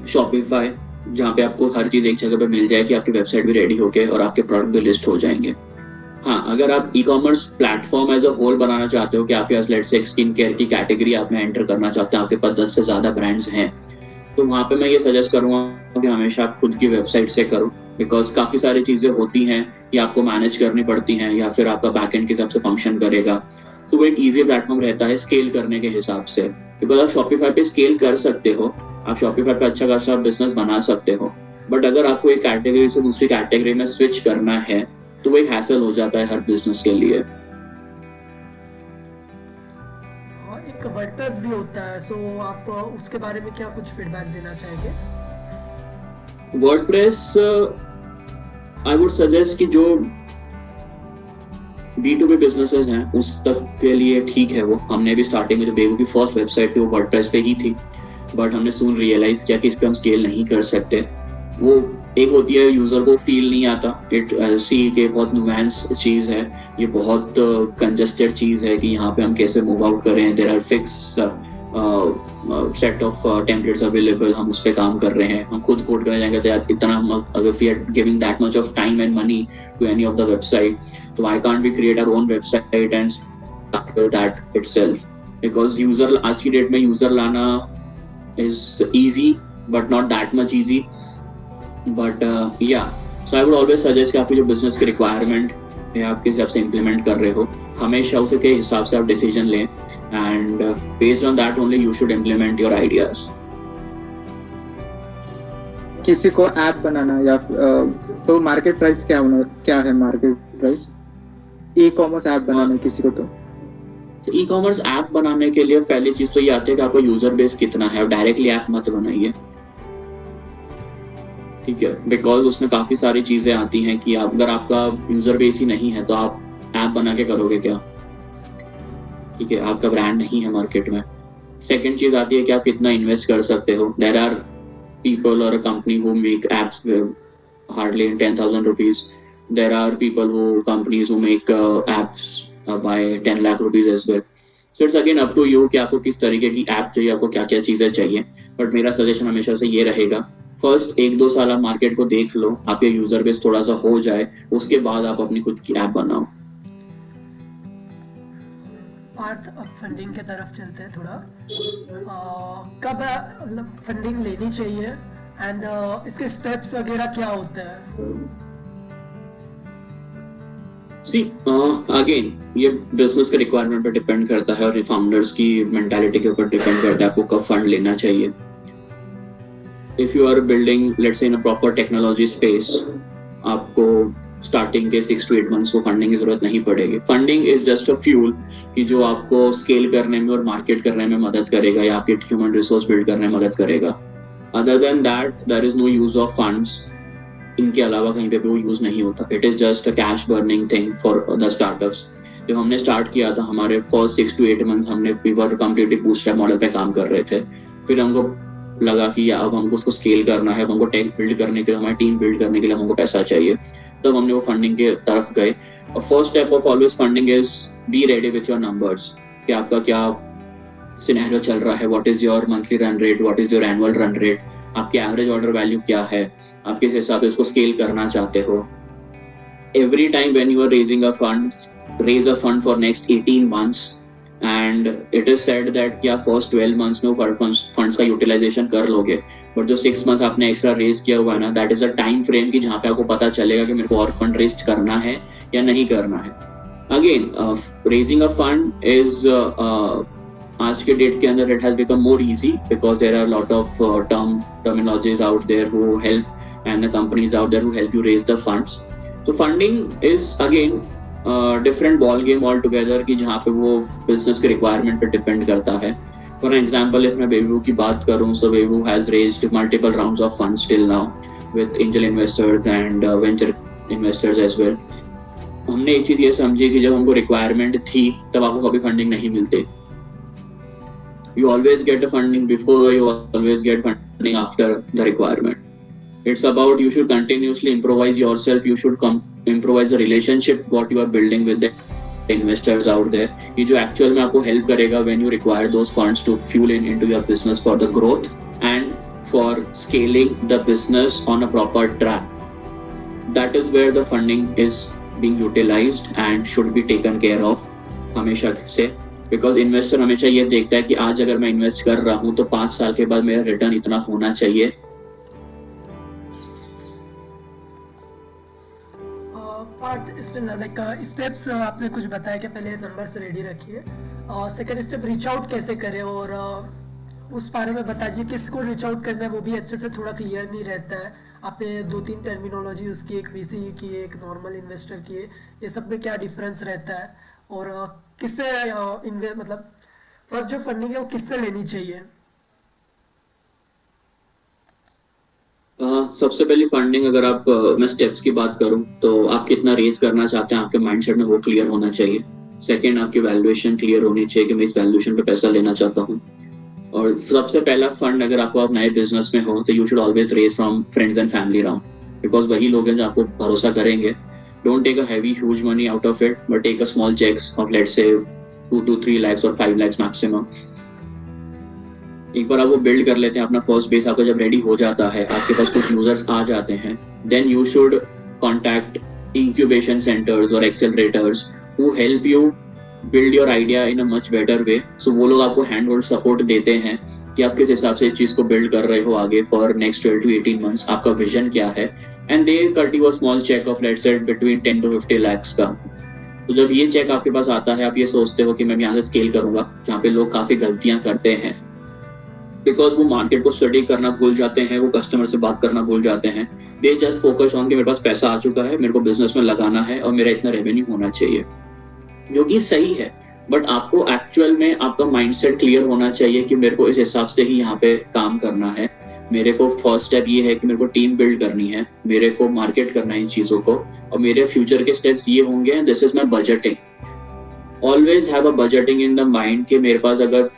Shopify, जहाँ पे आपको हर चीज एक जगह पे मिल जाए कि आपकी वेबसाइट भी रेडी होके और आपके प्रोडक्ट भी लिस्ट हो जाएंगे। हाँ, अगर आप e-commerce platform as a whole बनाना चाहते हो कि आपके पास लेट्स से एक स्किन केयर की कैटेगरी आप में एंटर करना चाहते हैं, आपके पास 10 से ज्यादा ब्रांड्स हैं, तो वहाँ पे मैं ये सजेस्ट करूंगा कि हमेशा आप खुद की वेबसाइट से करो, बिकॉज काफी सारी चीजें होती हैं कि आपको मैनेज करनी पड़ती हैं या फिर आपका बैकएंड के हिसाब से फंक्शन करेगा। तो वो एक इजी प्लेटफॉर्म रहता है स्केल करने के हिसाब से, बिकॉज आप शॉपिफाई पे स्केल कर सकते हो, आप शॉपिफाई पे अच्छा खासा बिजनेस बना सकते हो, बट अगर आपको एक कैटेगरी से दूसरी कैटेगरी में स्विच करना है तो वो एक हैसल हो जाता है हर बिजनेस के लिए। एक वर्डप्रेस भी होता है, सो आप उसके बारे में क्या कुछ फीडबैक देना चाहेंगे? वर्डप्रेस आई वुड सजेस्ट कि जो B2B बिजनेसेस हैं उस तक के लिए ठीक है। वो हमने भी स्टार्टिंग में जो बेबू की फर्स्ट वेबसाइट थी वो वर्डप्रेस पे ही थी, बट हमने सून रियलाइज किया कि इस पे हम स्केल नहीं कर सकते। वो एक होती है यूजर को फील नहीं आता, इट सी के बहुत नुआंस चीज है, ये बहुत कंजेस्टेड चीज है कि यहाँ पे हम कैसे मूव आउट करें। There are fix set of templates available, हम उस पर काम कर रहे हैं, हम खुद कोड करने जाएंगे तो यार इतना अगर we are giving that much of time and money to any of the website, तो why can't we create our own website and start with that itself, because user आज की डेट में यूजर लाना is easy but not that much easy. But yeah so I would always suggest कि आपकी जो business की requirement है आप किस हिसाब से इम्प्लीमेंट कर रहे हो, हमेशा उसी के हिसाब से आप डिसीजन लें and based on that only you should implement your ideas. किसी को ऐप बनाना या तो मार्केट प्राइस क्या है market price e commerce app बनाने किसी को? तो ई कॉमर्स ऐप बनाने के लिए पहली चीज तो ये आती है कि आपका यूजर बेस कितना है। डायरेक्टली ऐप मत बनाइए, ठीक है, बिकॉज उसमें काफी सारी चीजें आती हैं कि अगर आपका यूजर बेस ही नहीं है तो आप ऐप बना के करोगे क्या, ठीक है, आपका ब्रांड नहीं है मार्केट में। सेकंड चीज आती है कि आप कितना इन्वेस्ट कर सकते हो। There are people or a company who make apps hardly 10,000 rupees, there are people who companies who make apps by 10 lakh rupees as well. So it's again up to you कि आपको किस तरीके की ऐप चाहिए, आपको क्या क्या चीजें चाहिए। बट मेरा सजेशन हमेशा से ये रहेगा, फर्स्ट 1-2 साल आप मार्केट को देख लो, आपके यूजर बेस थोड़ा सा हो जाए, उसके बाद आप अपनी खुद की ऐप बनाओ। पार्थ, अब फंडिंग के तरफ चलते हैं थोड़ा। कब फंडिंग लेनी चाहिए एंड इसके स्टेप्स वगैरह क्या होते हैं? सी अगेन ये बिजनेस के रिक्वायरमेंट पर डिपेंड करता है और फाउंडर्स की मेंटालिटी के ऊपर डिपेंड करता है आपको कब फंड लेना चाहिए। If you are building, let's say in a proper technology space, आपको स्टार्टिंग के 6 to 8 months को फंडिंग की जरूरत नहीं पड़ेगी। Funding is just a fuel कि जो आपको स्केल करने में और मार्केट करने में मदद करेगा या आपके ह्यूमन रिसोर्स बिल्ड करने में मदद करेगा। Other than that there is no use of funds. इनके अलावा कहीं पे भी वो यूज नहीं होता। It is just a cash burning thing for the startups. जब हमने स्टार्ट किया था हमारे फर्स्ट 6 to 8 months हमने कंप्लीटली बूटस्ट्रैप मॉडल पे काम कर रहे थे। फिर हमको लगा कि अब हमको उसको स्केल करना है, अब हमको टेक बिल्ड करने के लिए, हमारी टीम बिल्ड करने के लिए हमको पैसा चाहिए, तब हमने वो फंडिंग के तरफ गए। और first step of always funding is be ready with your numbers कि आपका क्या सिनेरियो चल रहा है, what is your monthly run rate, what is your annual run rate, आपकी एवरेज ऑर्डर वैल्यू क्या है, आप किस हिसाब से उसको स्केल करना चाहते हो। Every time when you are raising a fund, raise a fund for next 18 months and it is said that कि आप फर्स्ट 12 मंथ्स में वो फंड्स का यूटिलाइजेशन कर लोगे, बट जो 6 मंथ्स आपने एक्स्ट्रा रेज किया हुआ है ना, that is a time frame की जहाँ पे आपको पता चलेगा कि मेरे को और फंड रेज करना है या नहीं करना है. Again raising a fund is आज के डेट के अंदर it has become more easy because there are lot of terminologies out there who help and the companies out there who help you raise the funds. तो funding is again different ball game all together की जहाँ पे वो business के requirement पे depend करता है. For example if मैं बेबू की बात करूँ, सो बेबू has raised multiple rounds of funds till now with angel investors and venture investors as well. हमने एक चीज ये समझी कि जब हमको रिक्वायरमेंट थी तब आपको कभी फंडिंग नहीं मिलती. You always get the funding before, you always get funding after the requirement. It's about you should continuously improvise yourself, you should improvise the relationship what you are building with the investors out there. ये जो actual में आपको help करेगा when you require those funds to fuel into your business for the growth and for scaling the business on a proper track. That is where the funding is being utilized and should be taken care of हमेशा से. Because investor हमेशा ये देखता है कि आज अगर मैं इन्वेस्ट कर रहा हूँ तो 5 साल के बाद मेरा रिटर्न इतना होना चाहिए. स्टेप्स आपने कुछ बताया कि पहले नंबर्स रेडी रखिए, सेकंड स्टेप रीच आउट कैसे करें, और उस बारे में बता दीजिए किसको रीच आउट करना है, वो भी अच्छे से थोड़ा क्लियर नहीं रहता है. आपने 2-3 टर्मिनोलॉजी उसकी, एक वीसी की, एक नॉर्मल इन्वेस्टर की, ये सब में क्या डिफरेंस रहता है, और किससे मतलब फर्स्ट जो फंडिंग है वो किससे लेनी चाहिए. सबसे पहली फंडिंग अगर आप मैं स्टेप्स की बात करूं तो आप कितना रेज करना चाहते हैं आपके माइंडसेट में वो क्लियर होना चाहिए. सेकंड, आपकी वैल्यूएशन क्लियर होनी चाहिए कि मैं इस वैल्यूएशन पे पैसा लेना चाहता हूं. और सबसे पहला फंड अगर आपको आप नए बिजनेस में हो तो you should always raise from friends and family round, because वही लोग हैं जो आपको भरोसा करेंगे. Don't take a heavy, huge money out of it, but take a small checks of let's say 2 to 3 lakhs or 5 lakhs maximum. एक बार आप वो बिल्ड कर लेते हैं अपना फर्स्ट बेस, आपका जब रेडी हो जाता है, आपके पास कुछ यूजर्स आ जाते हैं, then you should contact incubation centers or accelerators who help you build your idea in a much better way. So वो लोग आपको हैंड होल्ड सपोर्ट देते हैं कि आप किस हिसाब से इस चीज को बिल्ड कर रहे हो आगे फॉर नेक्स्ट 12 to 18 months, आपका विजन क्या है, and they cut you a small check of let's say between 10 to 50 lakhs का. तो जब ये चेक आपके पास आता है, आप ये सोचते हो कि मैं यहाँ से स्केल करूंगा, जहाँ पे लोग काफी गलतियां करते हैं बिकॉज वो मार्केट को स्टडी करना भूल जाते हैं, वो कस्टमर से बात करना भूल जाते हैं. दे जस्ट फोकस ऑन कि मेरे पास पैसा आ चुका है, मेरे को बिजनेस में लगाना है और मेरा इतना रेवेन्यू होना चाहिए, जो कि सही है. बट आपको एक्चुअल में आपका माइंडसेट क्लियर होना चाहिए कि मेरे को इस हिसाब से ही यहाँ पे काम करना है. मेरे को फर्स्ट स्टेप ये है कि मेरे को टीम बिल्ड करनी है, मेरे को मार्केट करना है इन चीजों को, और मेरे फ्यूचर के स्टेप्स ये होंगे. This is my budgeting. Always have a budgeting in the mind कि मेरे पास अगर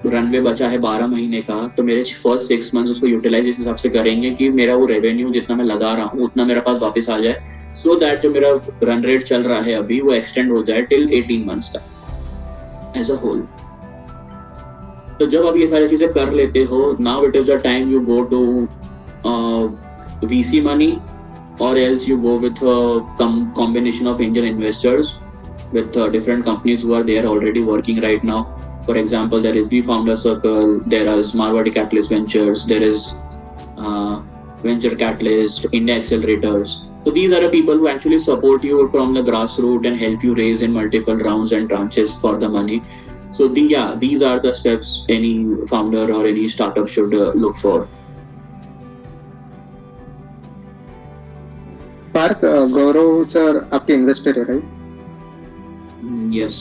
रनवे बचा है 12 महीने का, तो मेरे फर्स्ट 6 मंथ्स उसको यूटिलाइज इस हिसाब से करेंगे कि मेरा वो रेवेन्यू जितना मैं लगा रहा हूँ उतना मेरे पास वापस आ जाए, सो दैट जो मेरा रन रेट चल रहा है अभी वो एक्सटेंड हो जाए टिल 18 मंथ्स तक एज अ होल. तो जब आप ये सारी चीजें कर लेते हो, now it is the time you go to VC money, or else you go with a combination of angel investors with different companies who are there already working right now. For example, there is B Founder Circle, there is Marwadi Catalyst Ventures, there is Venture Catalyst, India Accelerators. So these are the people who actually support you from the grassroots and help you raise in multiple rounds and tranches for the money. So these are the steps any founder or any startup should look for. Parth, Gaurav sir आपके investor है right? Yes.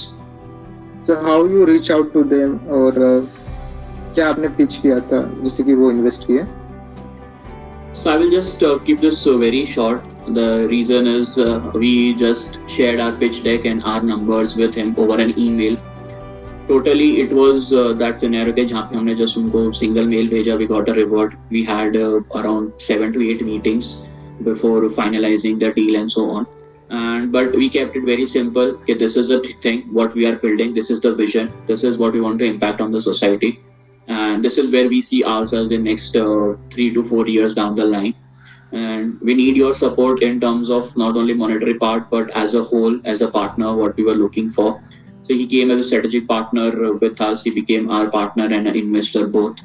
So how you reach out to them, और क्या आपने pitch किया था जिससे कि वो इन्वेस्ट किए? So I will just keep this very short. The reason is we just shared our pitch deck and our numbers with him over an email. Totally it was that scenario के जहाँ पे हमने just उनको single mail भेजा, we got a reward. We had around 7 to 8 meetings before finalizing the deal and so on. But we kept it very simple. Okay, this is the thing what we are building, this is the vision, this is what we want to impact on the society, and this is where we see ourselves in next 3 to 4 years down the line. And we need your support in terms of not only monetary part but as a whole, as a partner, what we were looking for. So he came as a strategic partner with us. He became our partner and an investor both.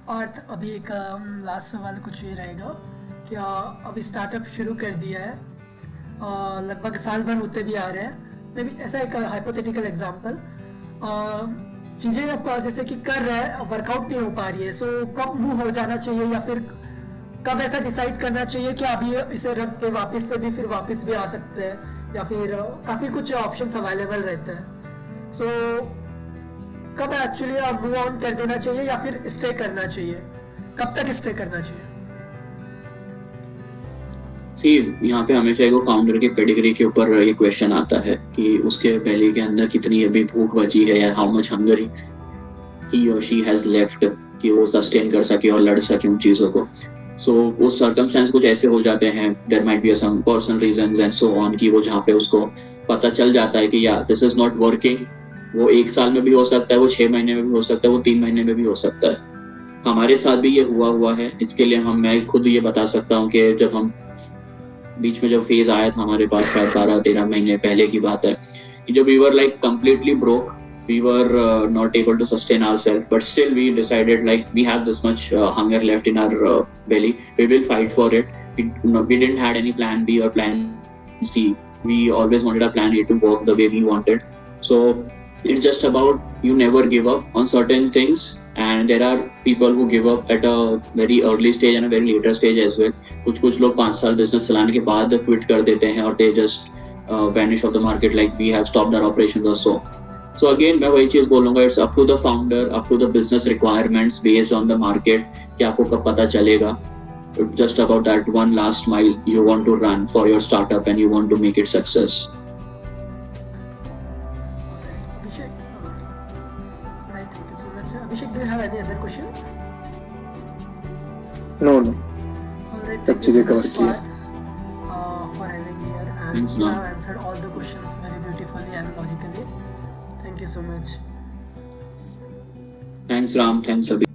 Partha, अभी एक last सवाल कुछ ये रहेगा कि अभी startup शुरू कर दिया है, लगभग साल भर होते भी आ रहे हैं, मे बी ऐसा एक हाइपोथेटिकल एग्जांपल, चीज़ें अब जैसे कि कर रहे हैं, वर्कआउट नहीं हो पा रही है, सो कब मूव हो जाना चाहिए या फिर कब ऐसा डिसाइड करना चाहिए कि अभी इसे रख के वापस से भी फिर वापस भी आ सकते हैं, या फिर काफ़ी कुछ ऑप्शंस अवेलेबल रहते हैं, सो कब एक्चुअली मूव ऑन कर देना चाहिए या फिर स्टे करना चाहिए, कब तक स्टे करना चाहिए? सी, यहाँ पे हमेशा एक फाउंडर के पेडिग्री के ऊपर ये क्वेश्चन आता है कि उसके बेली के अंदर कितनी अभी भूख बची है, या हाउ मच हंगर ही और शी हैज लेफ्ट कि वो सस्टेन कर सके और लड़ सके उन चीज़ों को. सो वो सर्कमस्टेंस कुछ ऐसे हो जाते हैं, there might be some personal reasons and so on, कि वो जहाँ पे उसको पता चल जाता है कि या दिस इज नॉट वर्किंग. वो 1 साल में भी हो सकता है, वो 6 महीने में भी हो सकता है, वो 3 महीने में भी हो सकता है. हमारे साथ भी ये हुआ है. इसके लिए मैं खुद ये बता सकता हूँ कि जब हम बीच में जब फेज आया था हमारे पास, शायद 12-13 महीने पहले की बात है, जब we were like completely broke, we were not able to sustain ourselves, but still we decided like we have this much hunger left in our belly, we will fight for it. We didn't had any plan B or plan C. We always wanted our plan A to work the way we wanted. So it's just about you never give up on certain things, and there are people who give up at a very early stage and a very later stage as well. कुछ लोग 5 साल business चलाने के बाद quit कर देते हैं और they just vanish off the market, like we have stopped our operations or so. So again, मैं वही चीज बोलूँगा, it's up to the founder, up to the business requirements based on the market कि आपको कब पता चलेगा. It's just about that one last mile you want to run for your startup and you want to make it success. Abhishek, right, thank you so much. Abhishek, do you have any other questions? No. All right, सब thank you चीजें so cover much की है. for having here, and Thanks, you Ram. have answered all the questions very beautifully and logically. Thank you so much. Thanks Ram, thanks Abhi.